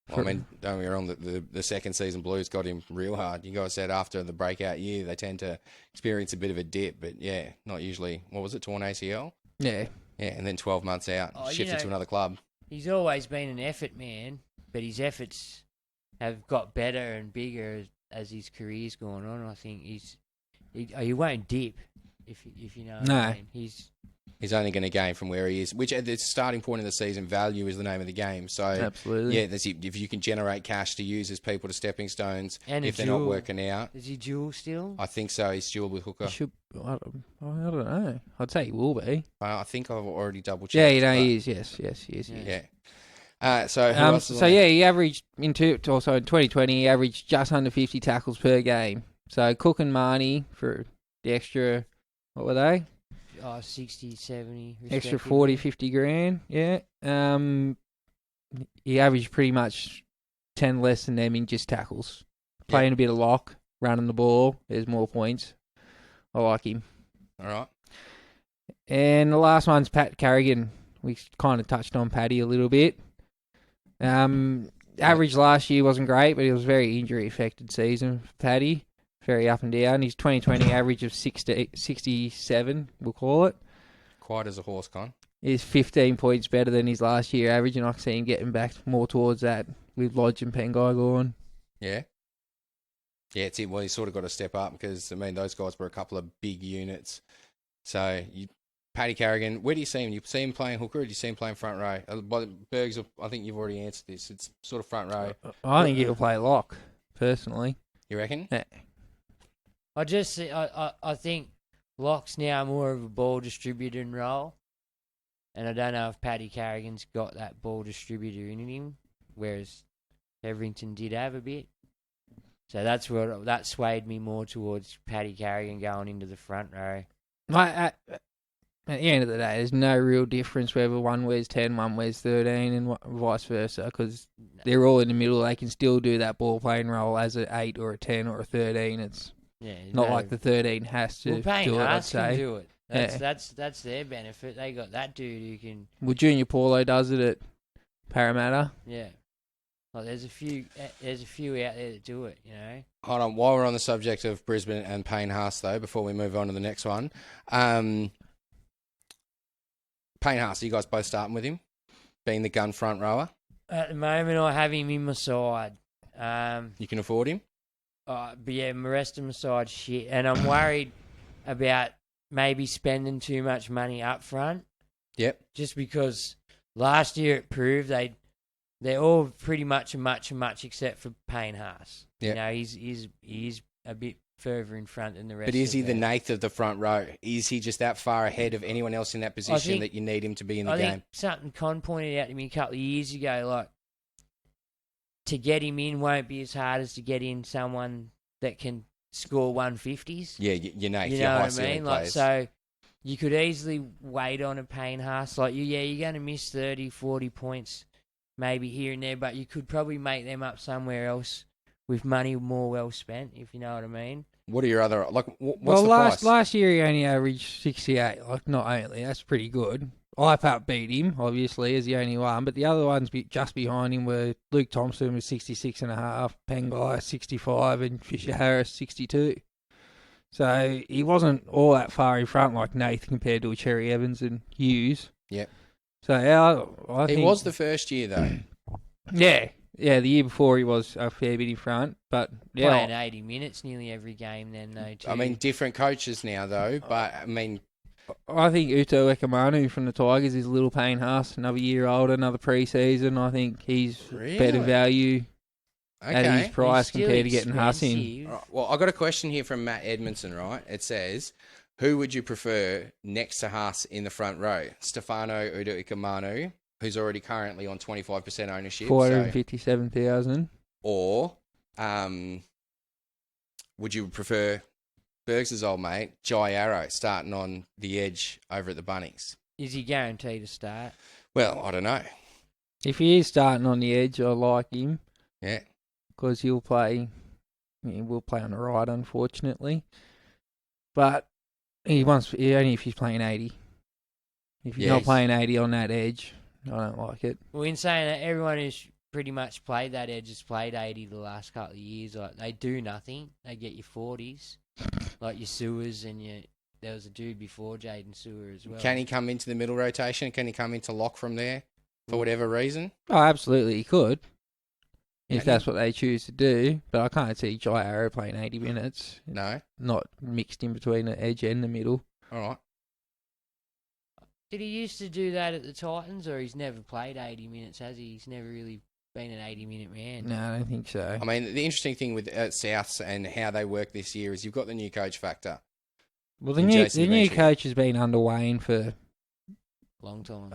Well, I mean, don't get me wrong, the second season Blues got him real hard. You guys said after the breakout year, they tend to experience a bit of a dip, but yeah, not usually. What was it, torn ACL? Yeah. Yeah, and then 12 months out, shifted to another club. He's always been an effort man, but his efforts have got better and bigger as his career's gone on. I think he won't dip. If you know what I mean. He's only going to gain from where he is, which at the starting point of the season, value is the name of the game. So, absolutely. Yeah, if you can generate cash to use as people to stepping stones, and if they're not working out. Is he dual still? I think so. He's dual with hooker. I don't know. I'd say he will be. I think I've already double checked. Yeah, he is. Yes, he is. Yeah. He averaged in 2020, he averaged just under 50 tackles per game. So Cook and Marnie for the extra, what were they? 60, 70. Extra 40, 50 grand, yeah. He averaged pretty much 10 less than them in just tackles. Playing a bit of lock, running the ball, there's more points. I like him. All right. And the last one's Pat Carrigan. We kind of touched on Paddy a little bit. Average last year wasn't great, but it was a very injury-affected season for Paddy. Very up and down. His 2020 average of 67, we'll call it, Quiet as a horse, Con. is 15 points better than his last year average, and I can see him getting back more towards that with Lodge and Pengai gone. Yeah. Yeah, it's it. Well, he's sort of got to step up because, I mean, those guys were a couple of big units. So, Paddy Carrigan, where do you see him? You see him playing hooker, or do you see him playing front row? Bergs, I think you've already answered this. It's sort of front row. I think he'll play lock, personally. You reckon? Yeah. I think lock's now more of a ball distributing role, and I don't know if Paddy Carrigan's got that ball distributor in him, whereas Heverington did have a bit. So that swayed me more towards Paddy Carrigan going into the front row. At the end of the day, there's no real difference whether one wears 10, one wears 13, and vice versa, because they're all in the middle. They can still do that ball playing role as an 8 or a 10 or a 13. It's not like the 13 has to do it, I'd say. Can do it. That's their benefit. They got that dude who can... Well, Junior Paulo does it at Parramatta. Yeah. Like there's a few out there that do it, you know. Hold on, while we're on the subject of Brisbane and Payne Haas, though, before we move on to the next one, Payne Haas, are you guys both starting with him, being the gun front rower? At the moment, I have him in my side. You can afford him? But yeah, the rest of my side shit, and I'm worried about maybe spending too much money up front. Yep. Just because last year it proved they're all pretty much a much except for Payne Haas. Yep. You know, he's a bit further in front than the rest. But is he of the Nath of the front row? Is he just that far ahead of anyone else in that position that you need him to be in the game? I think something Con pointed out to me a couple of years ago, like, to get him in won't be as hard as to get in someone that can score 150s. Yeah, your Nath, you your know high what I mean? Like, so you could easily wait on a Payne Haas. Like, you're going to miss 30, 40 points maybe here and there, but you could probably make them up somewhere else with money more well spent, if you know what I mean. What are your other, like, what's the price? Last year he only averaged 68. Like, not only, that's pretty good. IPAP beat him, obviously, as the only one, but the other ones just behind him were Luke Thompson with 66.5, Pengai 65, and Fisher Harris 62. So he wasn't all that far in front like Nath compared to Cherry Evans and Hughes. Yep. So I think... It was the first year, though. Yeah, the year before he was a fair bit in front, but... Yeah, playing 80 minutes nearly every game then, though, too. I mean, different coaches now, though, but, I mean... I think Uto Ekamanu from the Tigers is a little Payne Haas, another year older, another pre-season. I think he's better value at his price compared to getting Haas in. Right, well, I got a question here from Matt Edmondson, right? It says, who would you prefer next to Haas in the front row? Stefano Uto Ekamanu, who's already currently on 25% ownership. 457,000. Or would you prefer... Bergs' old mate, Jai Arrow, starting on the edge over at the Bunnings? Is he guaranteed to start? Well, I don't know. If he is starting on the edge, I like him. Yeah. Because he will play on the right, unfortunately. But only if he's playing 80. If he's not playing 80 on that edge, I don't like it. Well, in saying that, everyone who's pretty much played that edge has played 80 the last couple of years. Like, they do nothing. They get your 40s. Like your Sewers and there was a dude before Jaden Sewer as well. Can he come into the middle rotation? Can he come into lock from there for whatever reason? Oh, absolutely, he could. If that's what they choose to do. But I can't see Jai Arrow playing 80 minutes. No. Not mixed in between the edge and the middle. All right. Did he used to do that at the Titans, or he's never played 80 minutes, has he? He's never really been an 80-minute man. No, I don't think so. I mean, the interesting thing with Souths and how they work this year is you've got the new coach factor. Well, the new coach has been under Wayne for long time.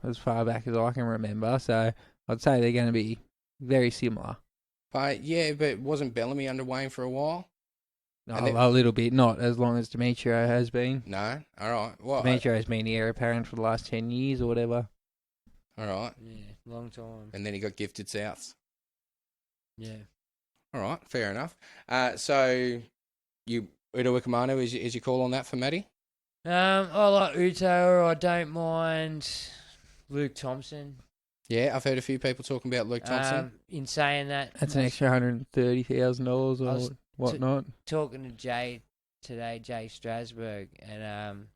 As far back as I can remember. So I'd say they're going to be very similar. But wasn't Bellamy under Wayne for a while? A little bit, not as long as Demetrio has been. No? All right. Well, Demetrio has been the heir apparent for the last 10 years or whatever. All right. Yeah, long time. And then he got gifted Souths. Yeah. All right, fair enough. So, Uto Ekamanu is your call on that for Maddie? I like Uto, or I don't mind Luke Thompson. Yeah, I've heard a few people talking about Luke Thompson. In saying that, That's an extra $130,000 or whatnot. Talking to Jay today, Jay Strasberg, and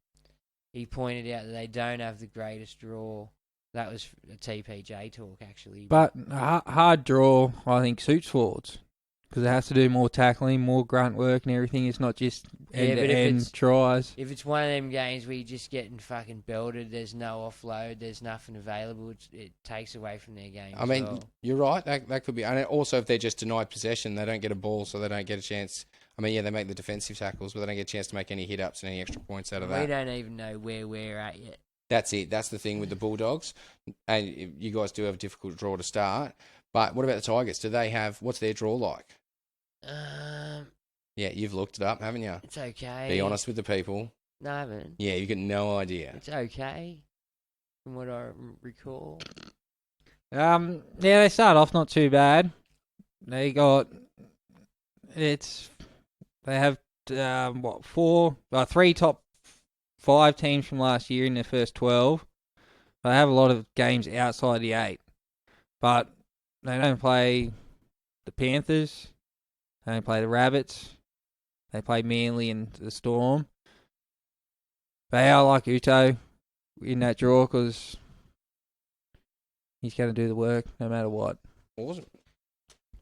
he pointed out that they don't have the greatest draw. That was a TPJ talk, actually. But a hard draw, I think, suits forwards. Because it has to do more tackling, more grunt work and everything. It's not just end-to-end tries. If it's one of them games where you're just getting fucking belted, there's no offload, there's nothing available, it takes away from their game. I mean, you're right. That could be. And also, if they're just denied possession, they don't get a ball, so they don't get a chance. I mean, yeah, they make the defensive tackles, but they don't get a chance to make any hit-ups and any extra points out of that. We don't even know where we're at yet. That's it. That's the thing with the Bulldogs. And you guys do have a difficult draw to start. But what about the Tigers? Do they have... What's their draw like? Yeah, you've looked it up, haven't you? It's okay. Be honest with the people. No, I haven't. Yeah, you got no idea. It's okay, from what I recall. Yeah, they start off not too bad. They have three top 5 teams from last year in their first 12. They have a lot of games outside the 8, but they don't play the Panthers. They don't play the Rabbits. They play Manly and the Storm. They are like Uto in that draw because he's going to do the work no matter what. Awesome.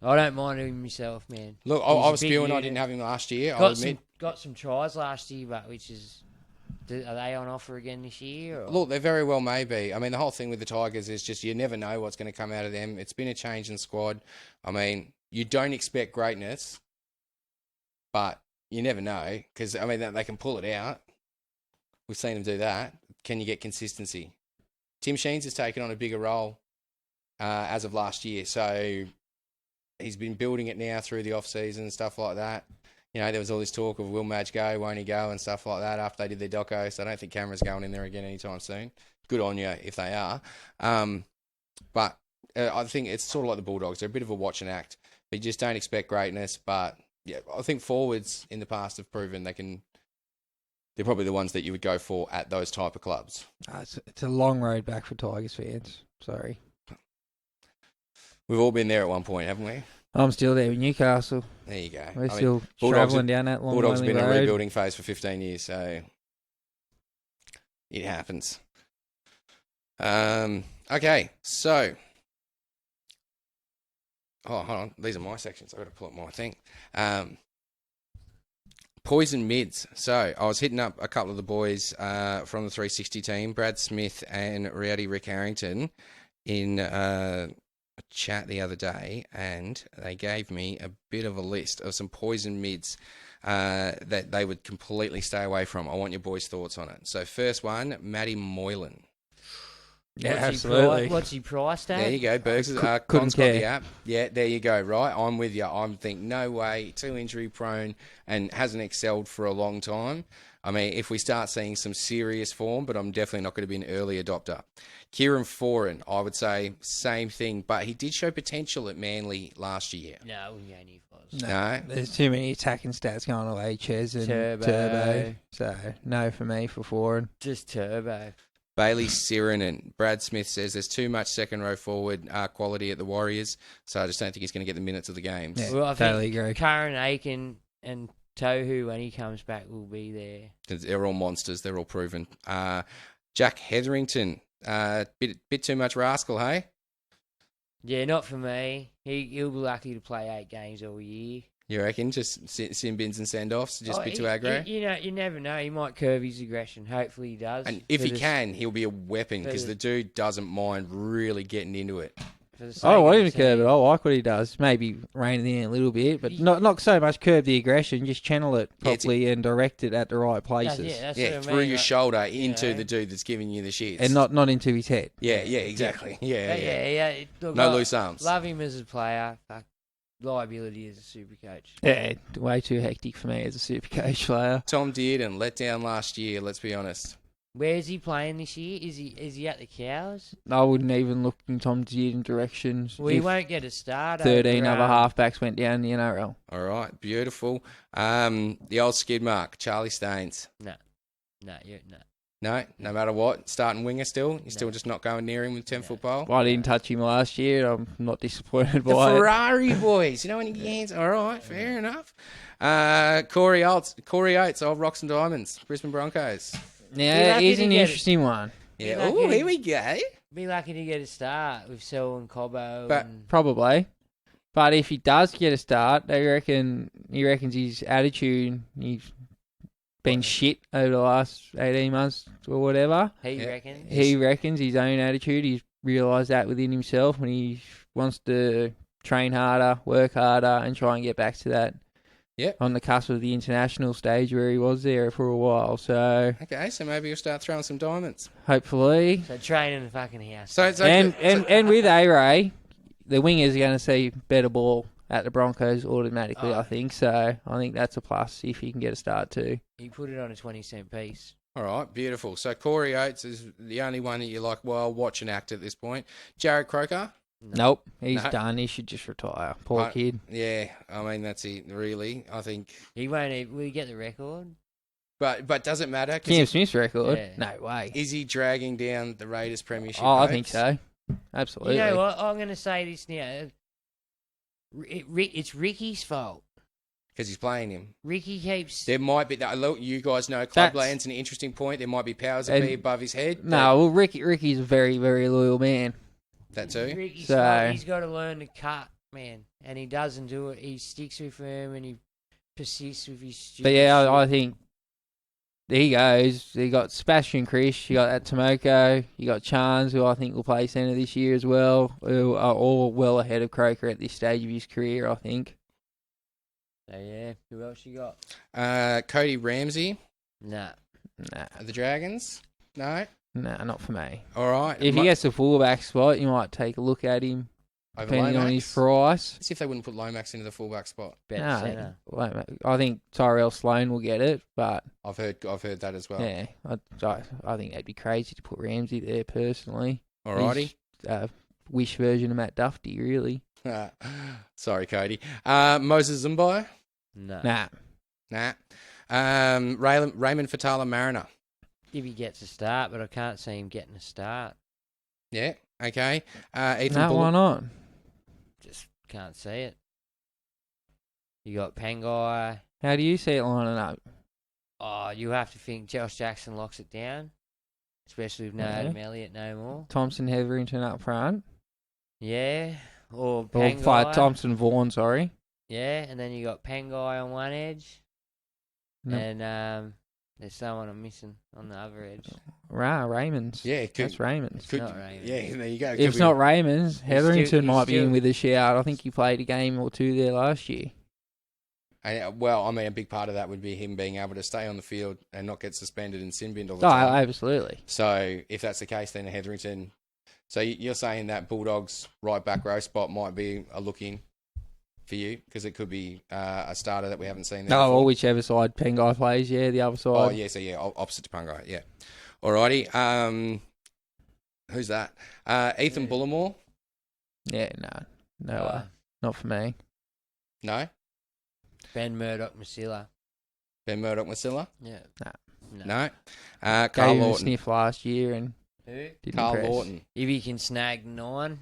I don't mind him myself, man. Look, I was spewing I didn't have him last year, I'll admit. Got some tries last year, but are they on offer again this year? Or? Look, they very well may be. I mean, the whole thing with the Tigers is just you never know what's going to come out of them. It's been a change in squad. I mean, you don't expect greatness, but you never know because, I mean, they can pull it out. We've seen them do that. Can you get consistency? Tim Sheens has taken on a bigger role as of last year, so he's been building it now through the off-season and stuff like that. You know, there was all this talk of will Madge go, won't he go, and stuff like that after they did their doco, so I don't think Cameron's going in there again anytime soon. Good on you if they are. But I think it's sort of like the Bulldogs. They're a bit of a watch and act. But you just don't expect greatness. But, yeah, I think forwards in the past have proven they're probably the ones that you would go for at those type of clubs. It's a long road back for Tigers fans. Sorry. We've all been there at one point, haven't we? I'm still there with Newcastle. There you go. We're still travelling down that long Bulldogs have been in a road. rebuilding phase for 15 years, so it happens. Okay, so... Oh, hold on. These are my sections. I've got to pull up my thing. Poison mids. So I was hitting up a couple of the boys from the 360 team, Brad Smith and Rowdy Rick Harrington, in a chat the other day, and they gave me a bit of a list of some poison mids that they would completely stay away from. I want your boys' thoughts on it. So first one, Matty Moylan. Yeah, absolutely. What's he priced at? There you go, Bergs. Con's got the app. Yeah, there you go, right? I'm with you. I'm thinking, no way, too injury prone and hasn't excelled for a long time. I mean, if we start seeing some serious form, but I'm definitely not going to be an early adopter. Kieran Foran, I would say, same thing, but he did show potential at Manly last year. No, we only was. No? There's too many attacking stats going away, Ches and Turbo. So, no for me for Foran. Just Turbo. Bailey Siren and Brad Smith says there's too much second row forward quality at the Warriors, so I just don't think he's going to get the minutes of the games. Yeah, Well, I totally think agree. Karen Aiken and Tohu, when he comes back, will be there. They're all monsters. They're all proven. Jack Hetherington, bit too much rascal, hey? Yeah, not for me. He'll be lucky to play 8 games all year. You reckon? Just sin bins and send-offs? Just a bit too aggro? You never know. He might curb his aggression. Hopefully he does. And if he can, he'll be a weapon because the dude doesn't mind really getting into it. I don't want him to curb it. I like what he does. Maybe rein it in a little bit, but not so much curb the aggression. Just channel it properly and direct it at the right places. That's Yeah, what I through mean. your shoulder into the dude that's giving you the shits. And not into his head. Yeah, exactly. Yeah. Yeah. Look, No loose arms. Love him as a player. Fuck, liability as a super coach. Yeah, way too hectic for me as a super coach player. Tom Dearden let down last year, let's be honest. Where's he playing this year? Is he at the Cows? I wouldn't even look in Tom Dearden directions. Well, he won't get a start. 13 other halfbacks went down the NRL. All right, beautiful. The old skid mark, Charlie Staines. No. No matter what, starting winger still. You're still just not going near him with 10-foot pole. Well, I didn't touch him last year. I'm not disappointed The by it. Ferrari boys. You know any hands? All right, fair enough. Corey Oates of Rocks and Diamonds, Brisbane Broncos. Yeah, lucky he's to an get it. interesting one. Yeah. Lucky Oh, to- here we go. Be lucky to get a start with Sel and Cobbo. But- and Probably. But if he does get a start, he reckons his attitude, he's been shit over the last 18 months or whatever. he Yeah. reckons. He reckons his own attitude, he's realised that within himself and he wants to train harder, work harder and try and get back to that. Yep. On the cusp of the international stage where he was there for a while. So Okay, so maybe you'll start throwing some diamonds. hopefully. So train in the fucking house. So And with A-Ray, the wingers are going to see better ball at the Broncos automatically, I think. So I think that's a plus if he can get a start too. He put it on a 20-cent piece. all right, beautiful. So Corey Oates is the only one that you're like, well, watch and act at this point. Jared Croker. Nope, he's No. done. He should just retire. Poor kid. Yeah, I mean that's it. Really, I think. He won't even... Will he get the record? But does it matter? 'Cause Cam Smith's record? Yeah. No way. is he dragging down the Raiders premiership? Oh, I hopes? think so. Absolutely. You know what? I'm going to say this now. It's Ricky's fault. Because he's playing him. Ricky keeps... There might be. Look, you guys know Clubland's an interesting point. There might be powers that be above his head. No, well, Ricky's a very, very loyal man. That too. Ricky's So- fault. He's got to learn to cut, man. And he doesn't do it. He sticks with him and he persists with his stupid But yeah, shit. I think there he goes. You got Sebastian Krish, you got that Tomoko, you got Chance, who I think will play centre this year as well, who are all well ahead of Croker at this stage of his career, I think. So yeah, who else you got? Cody Ramsey, Nah. the Dragons. No. Nah, not for me. All right. If he gets the fullback spot, you might take a look at him, over depending on Lomax? his price. See if they wouldn't put Lomax into the fullback spot. Bet Nah, centre. I think Tyrell Sloan will get it, but I've heard that as well. yeah, I think that'd be crazy to put Ramsey there personally. Alrighty. He's, wish version of Matt Duffy, really. Sorry, Cody. Moses Zumbai. No. Nah. Raymond Fatala Mariner. If he gets a start, but I can't see him getting a start. Yeah. Okay. Ethan No, why not? Just can't see it. You got Pangai. How do you see it lining up? Oh, you have to think Josh Jackson locks it down. Especially with no Yeah. Adam Elliott no more. Thompson Hetherington up front. Yeah. Or Or Pangai. Thompson Vaughan, sorry. Yeah, and then you got Pangai on one edge. No. And there's someone I'm missing on the other edge. Raymond's. Yeah, That's Raymond's. Could, not Raymond. Yeah, there you go. If it's not Raymond's, Hetherington he's might be in still- with a shout. I think he played a game or two there last year. Well, I mean, a big part of that would be him being able to stay on the field and not get suspended and sin binned all the Oh, time. absolutely. So if that's the case, then Hetherington. So you're saying that Bulldogs right back row spot might be a look in for you because it could be a starter that we haven't seen there. No, before. or whichever side Pengai plays, yeah, the other side. Oh yeah, so yeah, opposite to Pungai, yeah. Alrighty. Who's that? Ethan Bullimore? Yeah, no, not for me. No. Ben Murdoch Masilla. Ben Murdoch Masilla? Yeah. No. No. Gave Carl him a Lawton. sniff last year and Who? didn't Carl impress. Lawton. If he can snag 9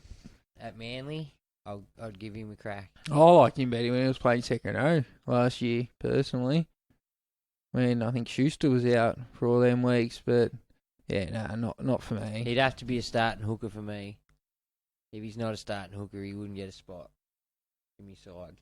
at Manly, I'd give him a crack. I liked him better when he was playing second row last year, personally. I think Schuster was out for all them weeks, but yeah, not for me. He'd have to be a starting hooker for me. If he's not a starting hooker, he wouldn't get a spot in my side.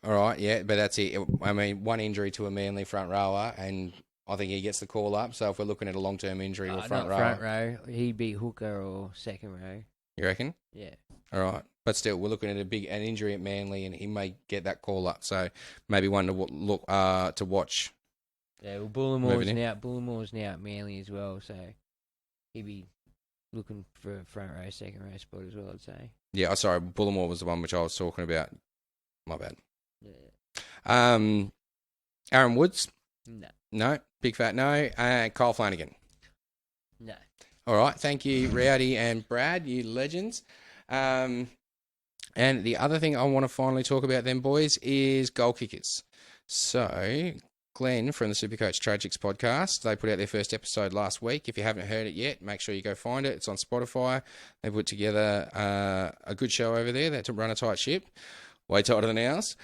All right, yeah, but that's it. I mean, one injury to a Manly front rower, and I think he gets the call up. So if we're looking at a long-term injury to a front rower, front row. He'd be hooker or second row. you reckon? Yeah. All right, but still, we're looking at an injury at Manly, and he may get that call up. So maybe one to look to watch. Yeah, well, Moving in. Bullimore's now at Manly as well, so he'd be looking for a front row, second row spot as well, I'd say. Yeah, sorry, Bullimore was the one which I was talking about. My bad. Yeah. Aaron Woods? No. No. Big fat no. Kyle Flanagan? No. All right. Thank you, Rowdy and Brad, you legends. And the other thing I want to finally talk about then, boys, is goal kickers. So Glenn from the Supercoach Tragics podcast. They put out their first episode last week. If you haven't heard it yet, make sure you go find it. It's on Spotify. They put together a good show over there. They run a tight ship. Way tighter than ours.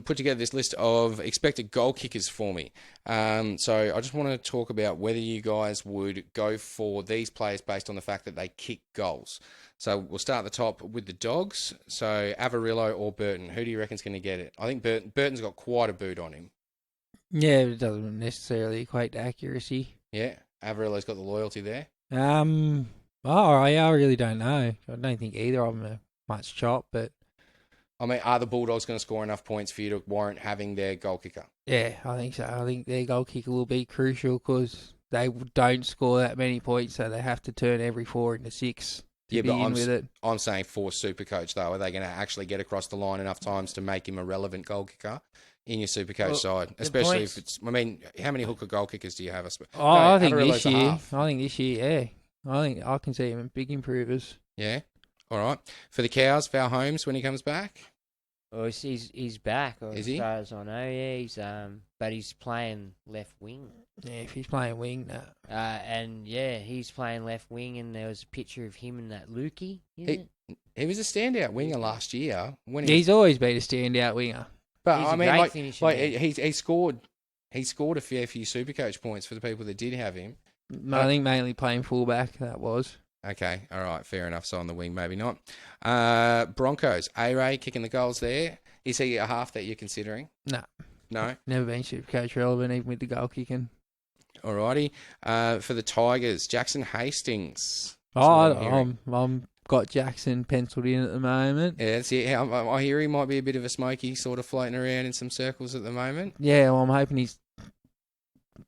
Put together this list of expected goal kickers for me. So I just want to talk about whether you guys would go for these players based on the fact that they kick goals. So we'll start at the top with the Dogs. So Avarillo or Burton. Who do you reckon's going to get it? I think Burton's got quite a boot on him. Yeah, it doesn't necessarily equate to accuracy. Yeah, Avarillo's got the loyalty there. I really don't know. I don't think either of them are much chop, but I mean, are the Bulldogs going to score enough points for you to warrant having their goal kicker? yeah, I think so. I think their goal kicker will be crucial because they don't score that many points, so they have to turn every 4 into 6 to begin with it. I'm saying for Supercoach, though, are they going to actually get across the line enough times to make him a relevant goal kicker in your Supercoach side? Especially if it's, I mean, how many hooker goal kickers do you have? I think this year, yeah. I think I can see him in big improvers. Yeah. All right. For the Cows, Val Holmes, when he comes back? Well, he's back, or Is as he? far as I know, yeah. But he's playing left wing. Yeah, if he's playing wing, no. And yeah, he's playing left wing, and there was a picture of him and that Lukey. He was a standout winger last year. He's always been a standout winger. But He's I a mean, great finisher, man. he scored a fair few Supercoach points for the people that did have him. I think mainly playing fullback, that was. Okay, all right, fair enough. So on the wing, maybe not. Broncos, A-Ray kicking the goals there. Is he a half that you're considering? No? Never been Supercoach relevant, even with the goal kicking. All righty. For the Tigers, Jackson Hastings. I'm got Jackson penciled in at the moment. Yeah, that's it. I hear he might be a bit of a smoky, sort of floating around in some circles at the moment. Yeah, well, I'm hoping he's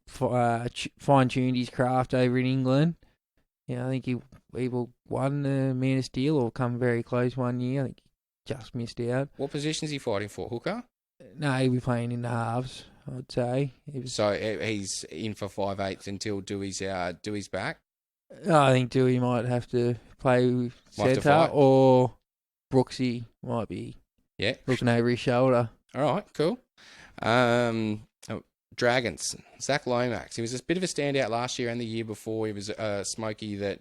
fine-tuned his craft over in England. Yeah, I think he will won the Man of Steel or come very close one year. I think he just missed out. What position is he fighting for? Hooker? No, he'll be playing in the halves, I'd say. So he's in for 5/8 until Dewey's back? I think Dewey might have to play Might have to centre, fight. or Brooksy might be looking over his shoulder. All right, cool. Dragons, Zach Lomax. He was a bit of a standout last year and the year before. He was a smoky that,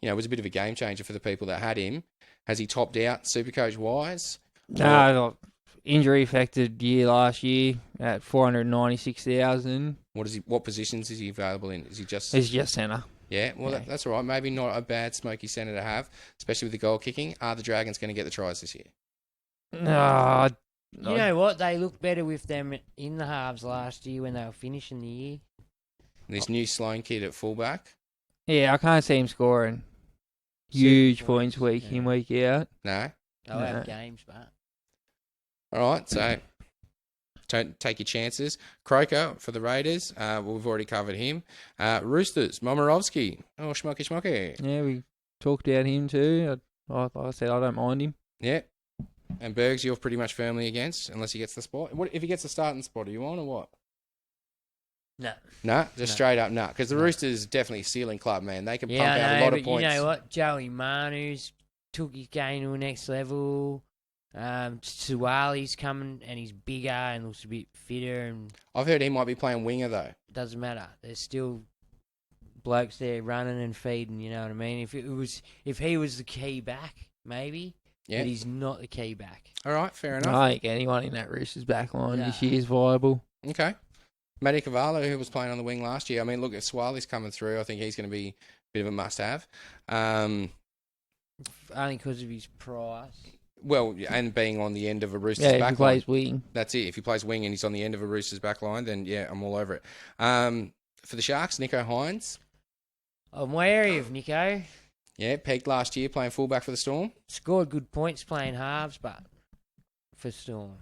was a bit of a game changer for the people that had him. Has he topped out Supercoach wise? No, injury affected year last year at 496,000. What positions is he available in? Is he just? He's just centre. Yeah, well, Yeah. that's all right. Maybe not a bad smoky centre to have, especially with the goal kicking. Are the Dragons going to get the tries this year? No, You know what? They looked better with them in the halves last year when they were finishing the year. This new Sloan kid at fullback? yeah, I can't see him scoring huge points week in, week out. No? They'll No. have games, but All right, so don't take your chances. Croker for the Raiders. We've already covered him. Roosters, Momirovski. Oh, schmucky. Yeah, we talked about him too. I said I don't mind him. Yeah. And Bergs, you're pretty much firmly against, unless he gets the spot. What if he gets the starting spot? Are you on or what? no. Nah, just straight up nah. Because the Roosters definitely a ceiling club, man. They can pump Yeah, out I a know, lot of but points. you know what? Joey Manu's took his game to the next level. Suwali's coming and he's bigger and looks a bit fitter, and I've heard he might be playing winger though. doesn't matter. There's still blokes there running and feeding. You know what I mean? If he was the key back, maybe. Yeah. But he's not the key back. All right, fair enough. I think anyone in that Roosters back line this Nah. year is viable. Okay. Maddie Cavallo, who was playing on the wing last year. I mean, look, if Swali's coming through, I think he's going to be a bit of a must-have. Only because of his price. Well, and being on the end of a Roosters Yeah, if he back line. plays wing. That's it. If he plays wing and he's on the end of a Roosters back line, then yeah, I'm all over it. For the Sharks, Nico Hines. I'm wary of Nico. Yeah, peaked last year playing fullback for the Storm. Scored good points playing halves, but for Storm.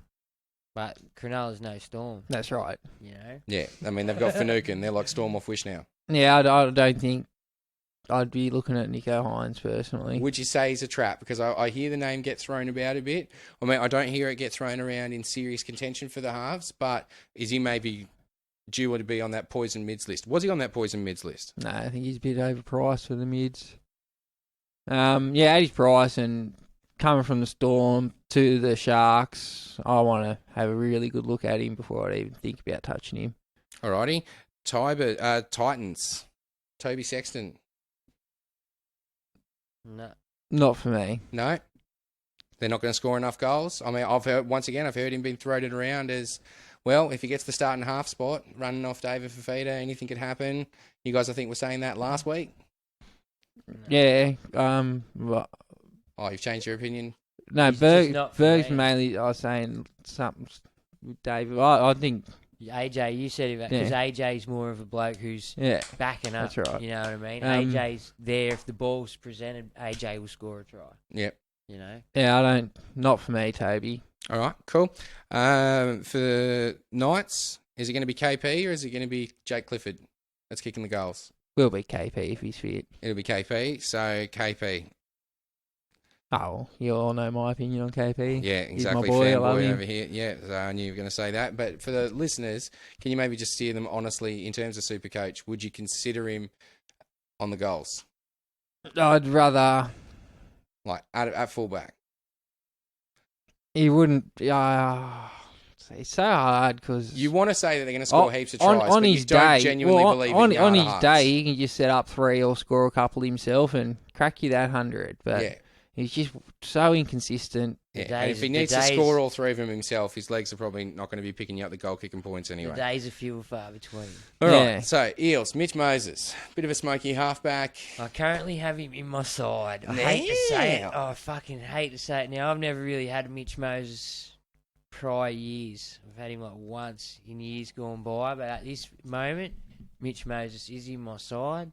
But Cronulla's no Storm, That's right. you know. Yeah, I mean, they've got Finucane. They're like Storm off Wish now. Yeah, I don't think I'd be looking at Nico Hines personally. Would you say he's a trap? Because I hear the name get thrown about a bit. I mean, I don't hear it get thrown around in serious contention for the halves, but is he maybe due to be on that poison mids list? Was he on that poison mids list? No, I think he's a bit overpriced for the mids. Yeah, at his price and coming from the Storm to the Sharks, I want to have a really good look at him before I even think about touching him. Alrighty. Titans. Toby Sexton. No. Not for me. No. They're not going to score enough goals. I mean, I've heard him being thrown around as, well, if he gets the starting half spot, running off David Fafita, anything could happen. You guys, I think, were saying that last week. Yeah. Oh, you've changed your opinion? No, He's just not for Berg's me. mainly, I was saying something with David. I think, AJ, you said it because AJ's more of a bloke who's yeah, backing up. that's right. You know what I mean? AJ's there. If the ball's presented, AJ will score a try. Yep. You know? Yeah, not for me, Toby. All right, cool. For Knights, is it going to be KP or is it going to be Jake Clifford that's kicking the goals? Will be KP if he's fit. It'll be KP, so KP. Oh, you all know my opinion on KP. Yeah, He's my exactly. boy, I love Fanboy him. over here. Yeah, so I knew you were going to say that. But for the listeners, can you maybe just steer them honestly in terms of Supercoach? Would you consider him on the goals? I'd rather Like at fullback? he wouldn't. It's so hard because You want to say that they're going to score heaps of tries, on but his you don't day, genuinely believe on in his yard hearts. day, he can just set up 3 or score a couple himself and crack you that 100. But Yeah. he's just so inconsistent. Yeah, The and if days- he the needs to days- score all 3 of them himself, his legs are probably not going to be picking you up the goal kicking points anyway. The days are few and far between. All right, Yeah. so Eels, Mitch Moses, bit of a smoky halfback. I currently have him in my side. I hate to say it. Now. Oh, I fucking hate to say it. Now, I've never really had Mitch Moses prior years. I've had him like once in years gone by, but at this moment, Mitch Moses is in my side.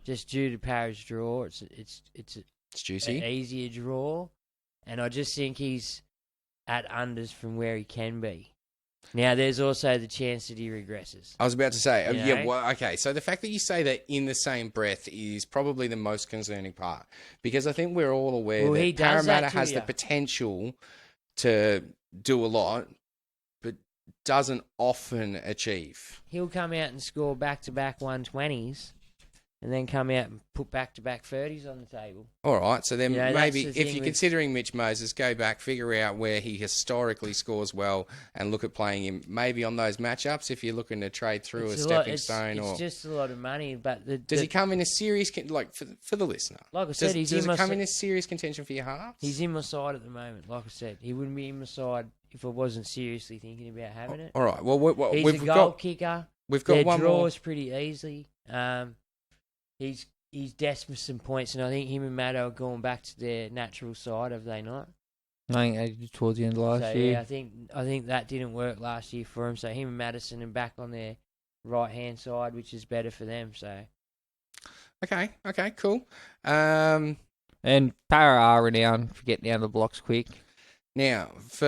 Just due to Parra's draw, it's It's an juicy. easier draw, and I just think he's at unders from where he can be. Now, there's also the chance that he regresses. I was about to say, You yeah, know? well, okay. So the fact that you say that in the same breath is probably the most concerning part, because I think we're all aware Well, he that does that Parramatta to has ya. the potential to do a lot, but doesn't often achieve. He'll come out and score back-to-back 120s, and then come out and put back-to-back 30s on the table. All right, so then Yeah, that's maybe the if thing you're with- considering Mitch Moses, go back, figure out where he historically scores well, and look at playing him maybe on those matchups if you're looking to trade through a stepping stone. It's just a lot of money, but Does he come in a serious like for the listener? Like I said, Does he's it come in in a serious contention for your halves? He's in my side at the moment. Like I said, he wouldn't be in my side if I wasn't seriously thinking about having it. All right. Well, He's we've a goal got kicker. we've got Their one draws more. pretty easily. He's desperate for some points, and I think him and Maddo are going back to their natural side, have they not? I think they did towards the end of last So year. yeah, I think that didn't work last year for him. So him and Madison are back on their right hand side, which is better for them. So Okay. Cool. And Para are renowned for getting down the blocks quick. Now for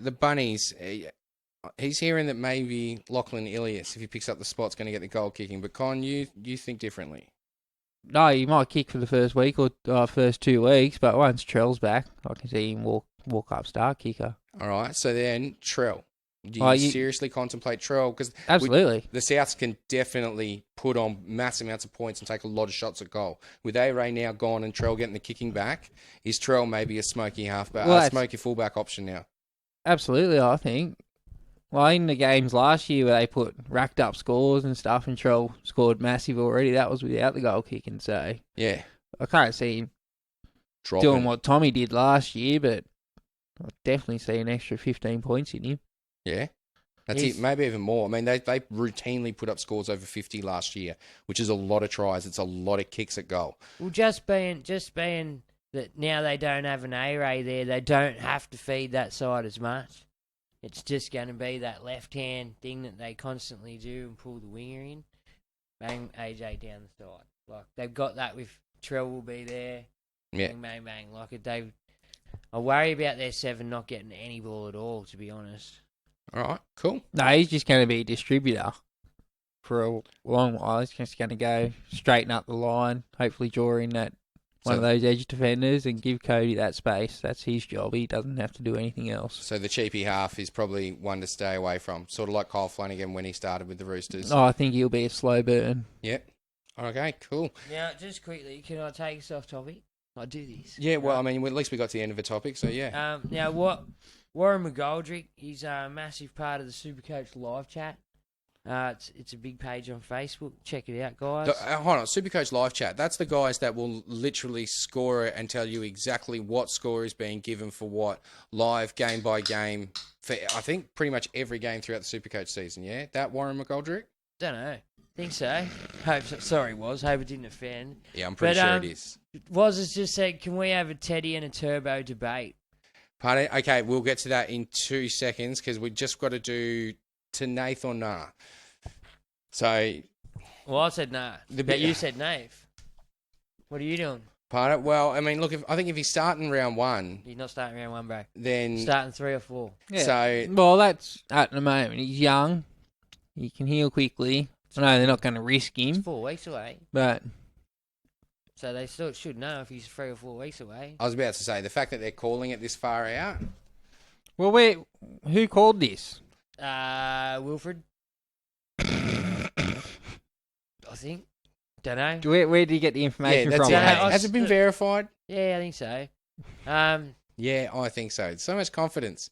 the Bunnies, he's hearing that maybe Lachlan Ilias, if he picks up the spot, is going to get the goal kicking. But Con, you think differently. No, he might kick for the first week or first 2 weeks, but once Trell's back, I can see him walk up star kicker. All right. So then Trell. Do you Oh, seriously contemplate Trell? Because Absolutely. the Souths can definitely put on mass amounts of points and take a lot of shots at goal. With A-Ray now gone and Trell getting the kicking back, is Trell maybe a smoky halfback, smoky fullback option now? Absolutely, I think. Well, in the games last year where they put racked up scores and stuff and Trell scored massive already, that was without the goal kicking. So Yeah. I can't see him Dropping. doing what Tommy did last year, but I definitely see an extra 15 points in him. Yeah. That's it. Maybe even more. I mean, they routinely put up scores over 50 last year, which is a lot of tries. It's a lot of kicks at goal. well, just being that now they don't have an A-Ray there, they don't have to feed that side as much. It's just going to be that left-hand thing that they constantly do and pull the winger in. Bang, AJ down the side. Like, they've got that with Trell will be there. Yeah. Bang, bang, bang. Like, I worry about their 7 not getting any ball at all, to be honest. All right. Cool. No, he's just going to be a distributor for a long while. He's just going to go straighten up the line, hopefully draw in that one of those edge defenders and give Cody that space. That's his job. He doesn't have to do anything else. So the cheapy half is probably one to stay away from, sort of like Kyle Flanagan when he started with the Roosters. Oh, I think he'll be a slow burn. Yep. Okay, cool. Now, just quickly, can I take us off topic? I do this. Yeah, well, I mean, at least we got to the end of the topic, so yeah. Now, Warren McGoldrick, he's a massive part of the Supercoach live chat. It's a big page on Facebook. Check it out, guys. Hold on, Supercoach live chat. That's the guys that will literally score it and tell you exactly what score is being given for what, live, game by game, for I think pretty much every game throughout the Supercoach season. Yeah, that Warren McGoldrick. Don't know. Think so. Hope it didn't offend. Yeah, I'm pretty sure it is. Woz has just said, can we have a Teddy and a Turbo debate? Pardon? Okay, we'll get to that in 2 seconds because we just got to do to Nath or nah. So, well, I said nah, but you said Nath. What are you doing? Pardon? Well, I mean, look, I think if he's starting round 1, You're not starting round 1, bro. then Starting 3 or 4. Yeah. So, well, that's at the moment. He's young. He can heal quickly. I know they're not going to risk It's him, 4 weeks away, but so they still should know if he's 3 or 4 weeks away. I was about to say the fact that they're calling it this far out. well, who called this? Wilfred. I think. Don't know. Where did you get the information Yeah, that's from? it. Yeah, Has it been verified? Yeah, I think so. Yeah, I think so. So much confidence.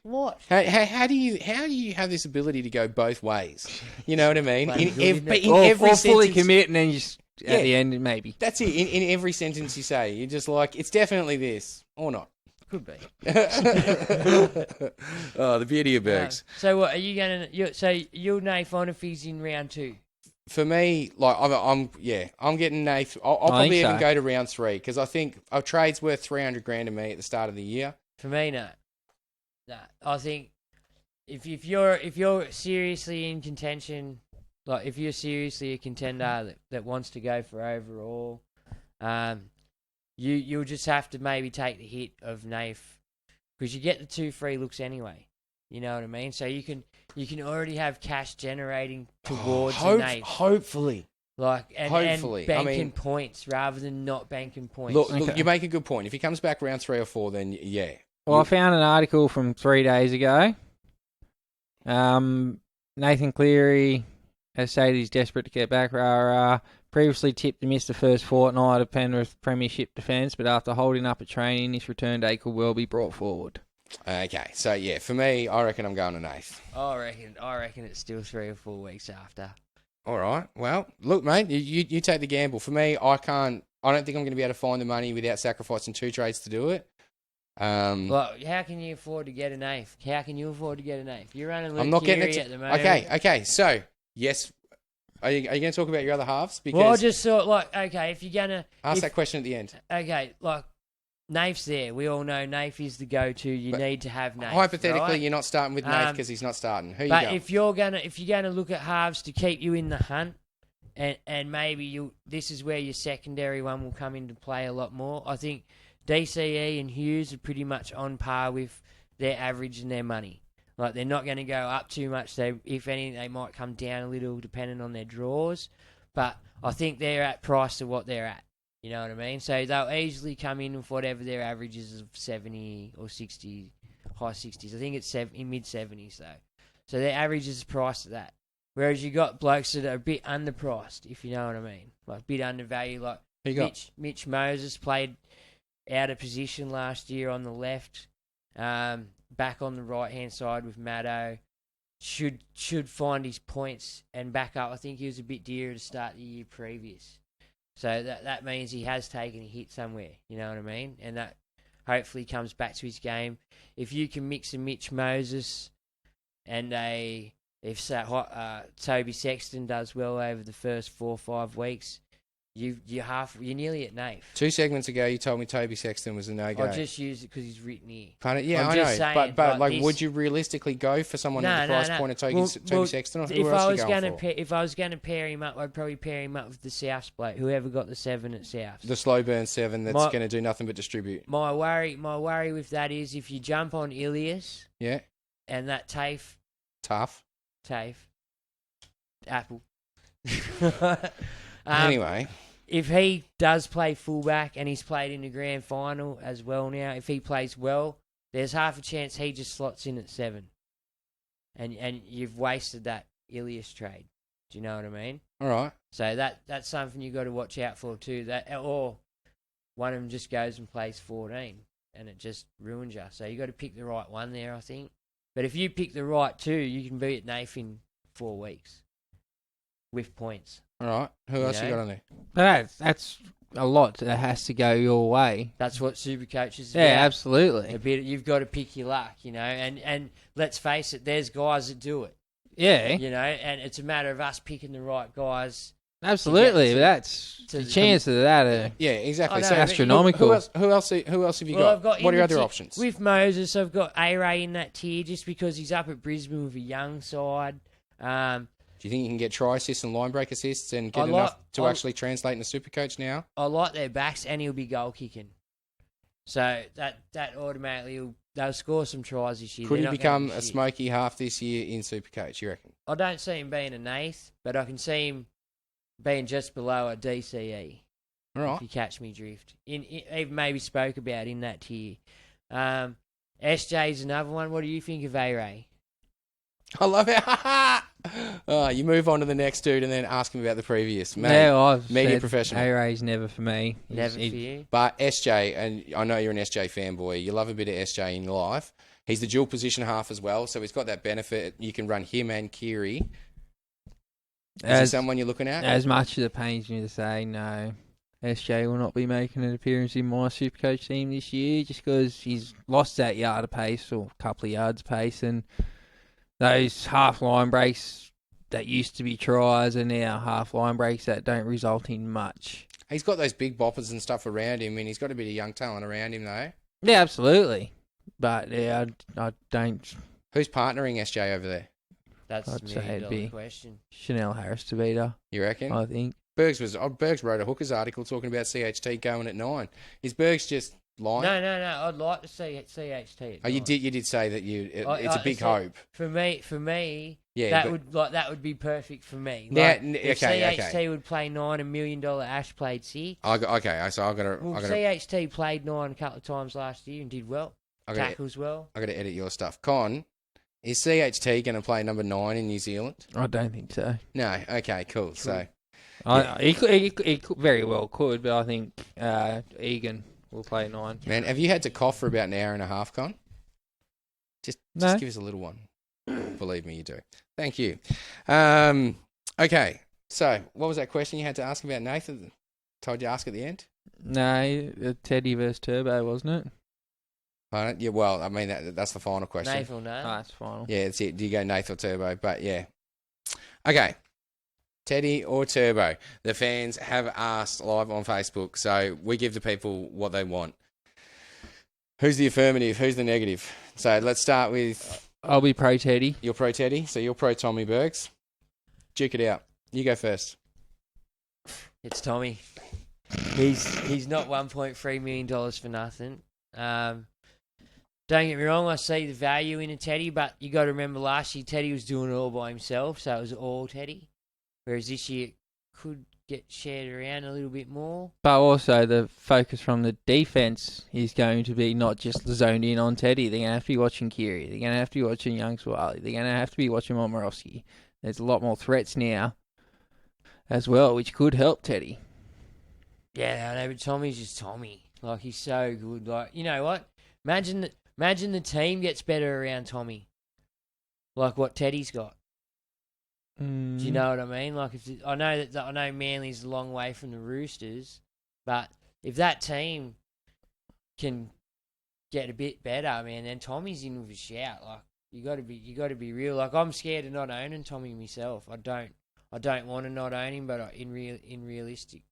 What? How do you have this ability to go both ways? You know what I mean? Bloody good, isn't it? Or Every fully sentence, commit and then just Yeah. at the end maybe. that's it. In every sentence you say, you're just like, it's definitely this or not. Could be. Oh, the beauty of Bergs. So what are you going to? So you'll Nath on if he's in round 2. For me, like I'm getting Nath. I'll probably think even so. go to round 3 because I think a trade's worth $300,000 to me at the start of the year. For me, no. No, I think if you're seriously in contention, like if you're seriously a contender that wants to go for overall, you'll just have to maybe take the hit of Nath because you get the 2 free looks anyway. You know what I mean? So you can already have cash generating towards Nath. Hopefully. Hopefully. And banking points rather than not banking points. Look, you make a good point. If he comes back round 3 or 4, then yeah. Well, I found an article from 3 days ago. Nathan Cleary has said he's desperate to get back. Previously tipped to miss the first fortnight of Penrith Premiership defence, but after holding up at training, his return date could well be brought forward. Okay, so yeah, for me, I reckon I'm going to Nath. I reckon it's still 3 or 4 weeks after. All right. Well, look, mate, you take the gamble. For me, I don't think I'm going to be able to find the money without sacrificing 2 trades to do it. Well, how can you afford to get an eighth? How can you afford to get an eighth? You're running I'm not getting it at the moment. Okay. So, yes. Are you going to talk about your other halves? Because Well, I just thought, like, okay, if you're going to... ask that question at the end. Okay, like, Nath's there. We all know Nath is the go-to. You need to have Nath. Hypothetically, right? you're not starting with Nath because he's not starting. Who you But going? if you're gonna look at halves to keep you in the hunt, and maybe this is where your secondary one will come into play a lot more. I think DCE and Hughes are pretty much on par with their average and their money. Like, they're not going to go up too much. If anything, they might come down a little depending on their draws. But I think they're at price to what they're at. You know what I mean? So they'll easily come in with whatever their average is of 70 or 60, high 60s. I think it's in mid-70s, though. So their average is priced at that. Whereas you got blokes that are a bit underpriced, if you know what I mean. Like, a bit undervalued. Like, Who you got? Mitch Moses played out of position last year on the left. Back on the right-hand side with Maddo. Should find his points and back up. I think he was a bit dearer to start the year previous. So that means he has taken a hit somewhere. You know what I mean? And that hopefully comes back to his game. If you can mix a Mitch Moses and if Toby Sexton does well over the first 4 or 5 weeks, you're nearly at Nath. 2 segments ago, you told me Toby Sexton was a no-go. I just used it because he's written here. Yeah, I'm I just know. saying, but like, would you realistically go for someone at the price point of Toby Sexton? Or who else are you going for? If I was going to pair him up, I'd probably pair him up with the Souths bloke, whoever got the 7 at Souths. The slow burn 7 that's going to do nothing but distribute. My worry with that is if you jump on Ilias, Yeah. and that TAFE, Apple. Anyway. If he does play fullback and he's played in the grand final as well now, if he plays well, there's half a chance he just slots in at 7. And you've wasted that Ilias trade. Do you know what I mean? All right. So that's something you got to watch out for too. Or one of them just goes and plays 14 and it just ruins you. So you got to pick the right one there, I think. But if you pick the right 2, you can beat Nath in 4 weeks with points. All right. Who else you got on there? That's a lot that has to go your way. That's what Supercoach is Yeah, about. absolutely. You've got to pick your luck, and let's face it, there's guys that do it. Yeah. And it's a matter of us picking the right guys. Absolutely, but that's the chance of that. Yeah, exactly. know, So astronomical. Who else have you Well, got? What are your other options? With Moses, I've got A-Ray in that tier just because he's up at Brisbane with a young side. Do you think you can get try assists and line break assists and get enough to actually translate into Supercoach now? I like their backs, and he'll be goal kicking. So that automatically they'll score some tries this year. Could he become a smoky half this year in Supercoach, you reckon? I don't see him being a Nath, but I can see him being just below a DCE. All right. If you catch me drift. Even maybe spoke about in that tier. SJ's another one. What do you think of A-Ray? I love it. You move on to the next dude and then ask him about the previous. Mate, Yeah, I've media said professional. A-Ray's never for me. Never for you. But SJ, and I know you're an SJ fanboy, you love a bit of SJ in your life. He's the dual position half as well, so he's got that benefit. You can run him and Kiri. Is he someone you're looking at? As much as it pains me to say, no. SJ will not be making an appearance in my Supercoach team this year just because he's lost that yard of pace or a couple of yards pace, and those half line breaks that used to be tries are now half line breaks that don't result in much. He's got those big boppers and stuff around him, and he's got a bit of young talent around him, though. Yeah, absolutely. But, yeah, I don't... Who's partnering SJ over there? That's I'd the say it'd be million-dollar question. Chanel Harris to beat her, You reckon? I think. Bergs wrote a Hookers article talking about CHT going at 9. Is Bergs just lying? No. I'd like to see CHT. Oh, you did say that it's a big hope. For me, Yeah, that would be perfect for me. Now, if CHT would play 9, $1 million, Ash played 6. So CHT played 9 a couple of times last year and did well. Tackles well. I got to edit your stuff. Con, is CHT going to play number 9 in New Zealand? I don't think so. No. Okay. Cool. So. He could very well could, but I think Egan will play 9. Man, have you had to cough for about an hour and a half, Con? Just give us a little one. Believe me, you do. Thank you. Okay, so what was that question you had to ask about Nathan? Told you to ask at the end? No, Teddy versus Turbo, wasn't it? Yeah, well, I mean, that's the final question. Nath or no? Oh, that's final. Yeah, that's it. Do you go Nath or Turbo? But yeah. Okay. Teddy or Turbo? The fans have asked live on Facebook, so we give the people what they want. Who's the affirmative? Who's the negative? So let's start with... I'll be pro Teddy. You're pro Teddy, so you're pro Tommy Bergs. Duke it out. You go first. It's Tommy. He's not $1.3 million for nothing. Don't get me wrong, I see the value in a Teddy, but you got to remember last year Teddy was doing it all by himself, so it was all Teddy. Whereas this year it could get shared around a little bit more. But also the focus from the defence is going to be not just zoned in on Teddy. They're going to have to be watching Kiri. They're going to have to be watching Young Swali. They're going to have to be watching Momorowski. There's a lot more threats now as well, which could help Teddy. Yeah, I know, but Tommy's just Tommy. Like, he's so good. Like, you know what? Imagine the team gets better around Tommy. Like what Teddy's got. Do you know what I mean? Like, I know Manly's a long way from the Roosters, but if that team can get a bit better, man, then Tommy's in with a shout. Like, you got to be real. Like, I'm scared of not owning Tommy myself. I don't want to not own him, but in realistic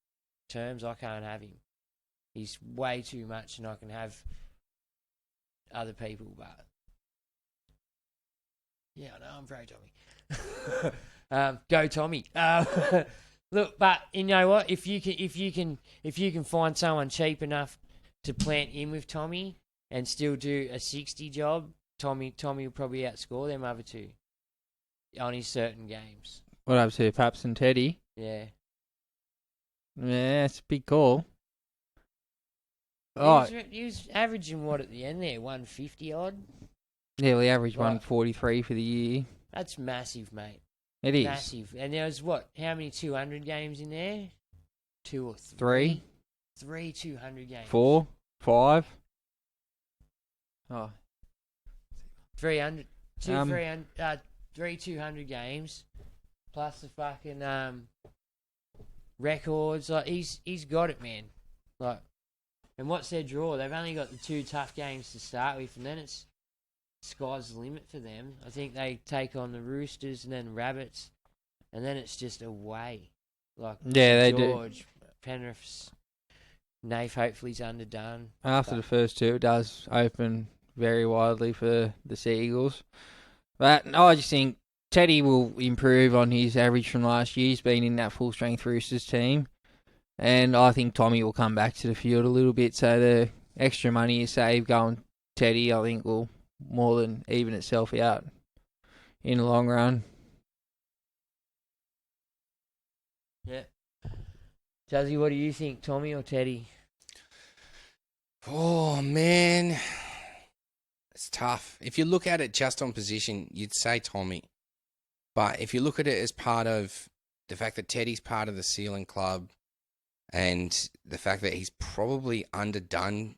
terms, I can't have him. He's way too much, and I can have other people, but yeah, I know I'm pro Tommy. Go Tommy. Look, but you know what? If you can find someone cheap enough to plant in with Tommy and still do a 60 job, Tommy will probably outscore them other two on his certain games. What up to Paps and Teddy? Yeah. Yeah, it's a big call. He was averaging what at the end there, 150 odd. Yeah, we averaged 143 for the year. That's massive, mate. It is massive. And there was how many 200 games in there? 2 or 3. 3 200 games. 4, 5. Oh, 300. 300. three 200 games, plus the fucking records. Like he's got it, man. Like, and what's their draw? They've only got the 2 tough games to start with, and then it's sky's the limit for them. I think they take on the Roosters and then Rabbits, and then it's just away. Like Yeah, St. they George, do. Penrith's, Nath hopefully's underdone. After the first 2, it does open very widely for the Seagulls. But no, I just think Teddy will improve on his average from last year. He's been in that full-strength Roosters team. And I think Tommy will come back to the field a little bit. So the extra money you save going Teddy, I think, will more than even itself out in the long run. Yeah. Jazzy, what do you think, Tommy or Teddy? Oh, man. It's tough. If you look at it just on position, you'd say Tommy. But if you look at it as part of the fact that Teddy's part of the ceiling club and the fact that he's probably underdone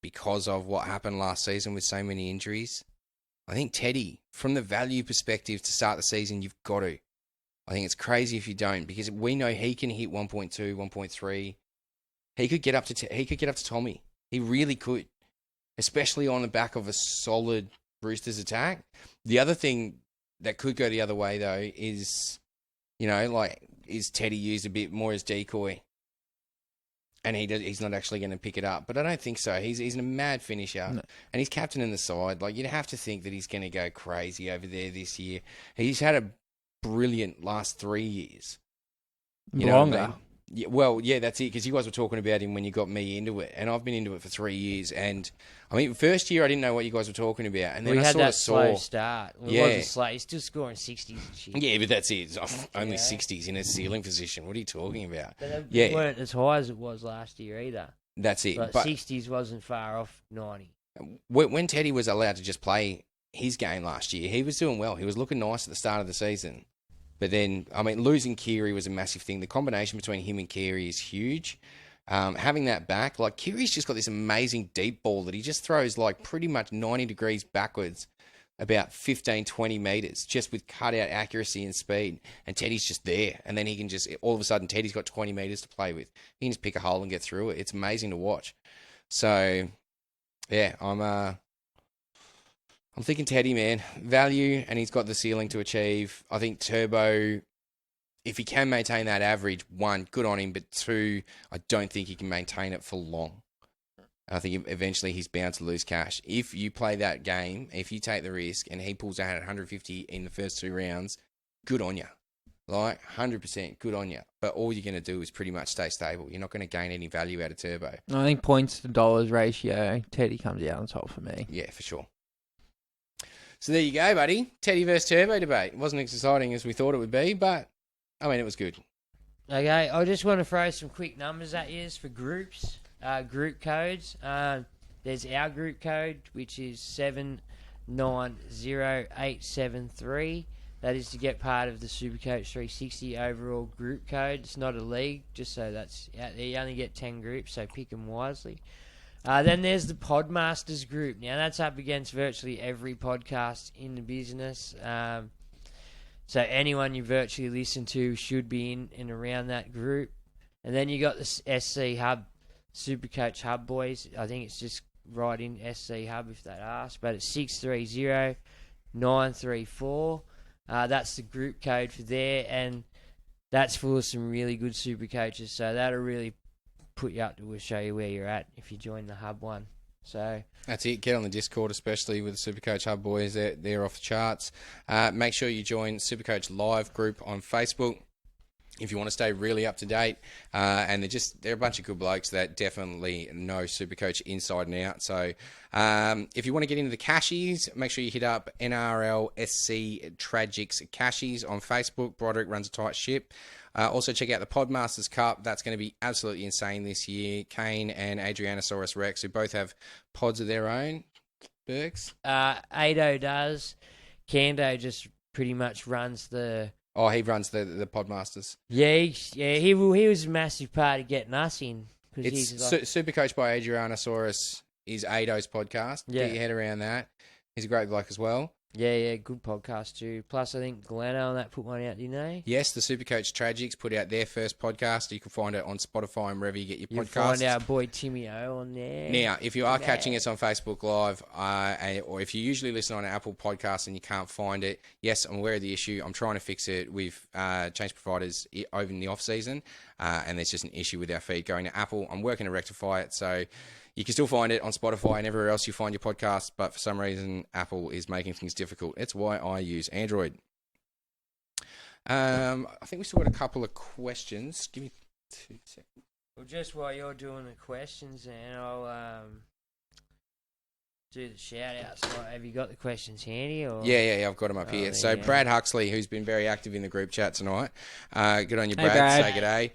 because of what happened last season with so many injuries, I think Teddy, from the value perspective to start the season, you've got to. I think it's crazy if you don't, because we know he can hit 1.2, 1.3. He could get up to Tommy. He really could, especially on the back of a solid Roosters attack. The other thing that could go the other way, though, is, is Teddy used a bit more as decoy? And he's not actually going to pick it up. But I don't think so. He's a mad finisher. No. And he's captain in the side. Like, you'd have to think that he's going to go crazy over there this year. He's had a brilliant last 3 years. Longer. Yeah, well, yeah, that's it, because you guys were talking about him when you got me into it, and I've been into it for 3 years, and, I mean, first year I didn't know what you guys were talking about, and then I sort of saw... We had that slow start. Well, yeah. It wasn't slow. He's still scoring 60s and shit. Yeah, but that's it. It's only 60s in a ceiling position. What are you talking about? But they weren't as high as it was last year either. That's it. But 60s wasn't far off 90. When Teddy was allowed to just play his game last year, he was doing well. He was looking nice at the start of the season. But then, I mean, losing Keary was a massive thing. The combination between him and Keary is huge. Having that back, like, Keary's just got this amazing deep ball that he just throws, like, pretty much 90 degrees backwards, about 15, 20 metres, just with cutout accuracy and speed. And Teddy's just there. And then he can just, all of a sudden, Teddy's got 20 metres to play with. He can just pick a hole and get through it. It's amazing to watch. So, yeah, I'm thinking Teddy, man. Value, and he's got the ceiling to achieve. I think Turbo, if he can maintain that average, 1, good on him, but 2, I don't think he can maintain it for long. I think eventually he's bound to lose cash. If you play that game, if you take the risk, and he pulls out at 150 in the first 2 rounds, good on you. Like, 100% good on you. But all you're going to do is pretty much stay stable. You're not going to gain any value out of Turbo. I think points to dollars ratio, Teddy comes out on top for me. Yeah, for sure. So there you go, buddy. Teddy versus Turbo debate. It wasn't as exciting as we thought it would be, but, I mean, it was good. Okay, I just want to throw some quick numbers at you for groups, group codes. There's our group code, which is 790873. That is to get part of the Supercoach 360 overall group code. It's not a league, just so that's out there. You only get 10 groups, so pick them wisely. Then there's the Podmasters group. Now, that's up against virtually every podcast in the business. So anyone you virtually listen to should be in and around that group. And then you got the SC Hub, Supercoach Hub boys. I think it's just right in SC Hub if they ask. But it's 630934. That's the group code for there. And that's full of some really good Supercoaches. So that'll really put you up to show you where you're at if you join the Hub one. So that's it. Get on the Discord, especially with the Supercoach Hub boys. They're off the charts. Make sure you join Supercoach Live group on Facebook if you want to stay really up to date. And they're a bunch of good blokes that definitely know Supercoach inside and out. So if you want to get into the Cashies, make sure you hit up NRL SC Tragics Cashies on Facebook. Broderick runs a tight ship. Also, check out the Podmasters Cup. That's going to be absolutely insane this year. Kane and Adrianosaurus Rex, who both have pods of their own. Bergs? Ado does. Kando just pretty much runs the... Oh, he runs the Podmasters. Yeah, he was a massive part of getting us in. It's Supercoach by Adrianosaurus is Ado's podcast. Yeah. Get your head around that. He's a great bloke as well. Yeah, good podcast too. Plus, I think Gleno and that put one out, didn't they? Yes, the Supercoach Tragics put out their first podcast. You can find it on Spotify and wherever you get your You'll podcasts. find our boy Timmy O on there. Now, if you are catching us on Facebook Live, or if you usually listen on Apple Podcasts and you can't find it, yes, I'm aware of the issue. I'm trying to fix it. We've changed providers over in the off-season, and there's just an issue with our feed going to Apple. I'm working to rectify it, so you can still find it on Spotify and everywhere else you find your podcasts, but for some reason, Apple is making things difficult. That's why I use Android. I think we still got a couple of questions. Give me 2 seconds. Well, just while you're doing the questions, then I'll do the shout-outs. Have you got the questions handy? Or? Yeah, I've got them up here. So Brad Huxley, who's been very active in the group chat tonight. Good on you, Brad. Brad. Say g'day.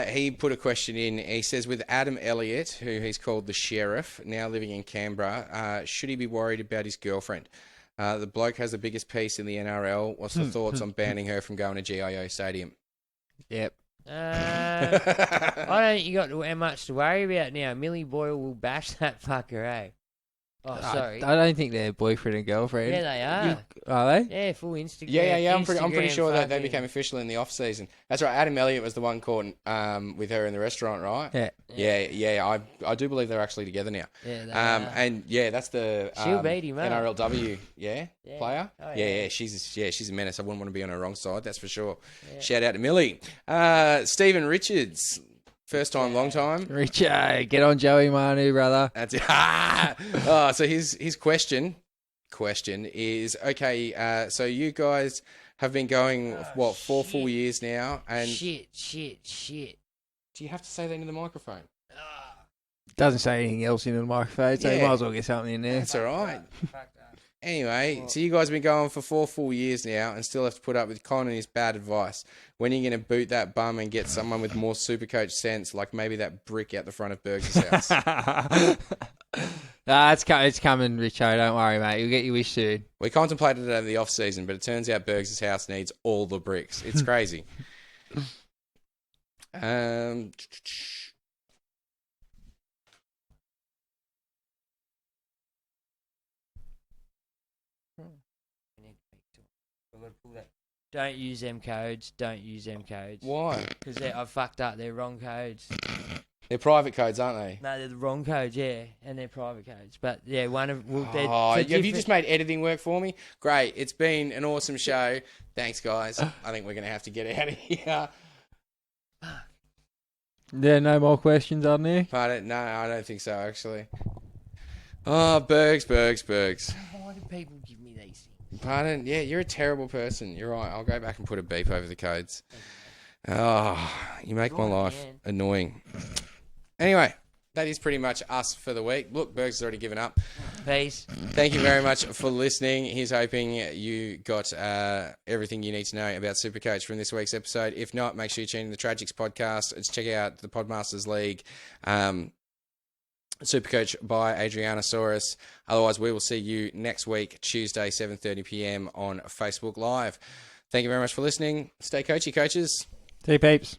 He put a question in. He says, with Adam Elliott, who he's called the Sheriff, now living in Canberra, should he be worried about his girlfriend? The bloke has the biggest piece in the NRL. What's the thoughts on banning her from going to GIO Stadium? Yep. I don't think you got much to worry about now. Millie Boyle will bash that fucker, eh? Oh, sorry. I don't think they're boyfriend and girlfriend. Yeah, they are. Are they? Yeah, full Instagram. Yeah. I'm pretty sure that they fucking- became official in the off season. That's right. Adam Elliott was the one caught with her in the restaurant, right? Yeah. I do believe they're actually together now. Yeah, they are. And yeah, that's the She'll beat him up. NRLW, Yeah. player. Oh, yeah, she's a menace. I wouldn't want to be on her wrong side, that's for sure. Yeah. Shout out to Millie. Stephen Richards, first time, long time. Richard, get on Joey Manu, brother. That's it. So his question is, okay, so you guys have been going, 4 full years now, and Shit. do you have to say that into the microphone? Doesn't say anything else into the microphone, so you Yeah. might as well get something in there. That's all right. Fuck that. Anyway, so you guys have been going for 4 full years now and still have to put up with Con and his bad advice. When are you going to boot that bum and get someone with more Supercoach sense, like maybe that brick out the front of Berg's house? It's coming, Richo. Don't worry, mate. You'll get your wish soon. We contemplated it over the off-season, but it turns out Berg's house needs all the bricks. It's crazy. Don't use them codes. Why? Because I've fucked up. They're wrong codes. They're private codes, aren't they? No, they're the wrong codes, yeah. And they're private codes. But, yeah, one of... Well, Have you just made editing work for me? Great. It's been an awesome show. Thanks, guys. I think we're going to have to get out of here. There are no more questions on there? Pardon? No, I don't think so, actually. Oh, Bergs. Why do people give me these things? Pardon? Yeah, you're a terrible person. You're right. I'll go back and put a beep over the codes. Oh, you make my life annoying. Anyway, that is pretty much us for the week. Look, Bergs has already given up. Peace. Thank you very much for listening. He's hoping you got everything you need to know about Supercoach from this week's episode. If not, make sure you tune in the Tragics podcast. Check out the Podmasters League. Supercoach by Adrianasaurus. Otherwise, we will see you next week, Tuesday, 7:30 p.m. on Facebook Live. Thank you very much for listening. Stay coachy, coaches. See you, peeps.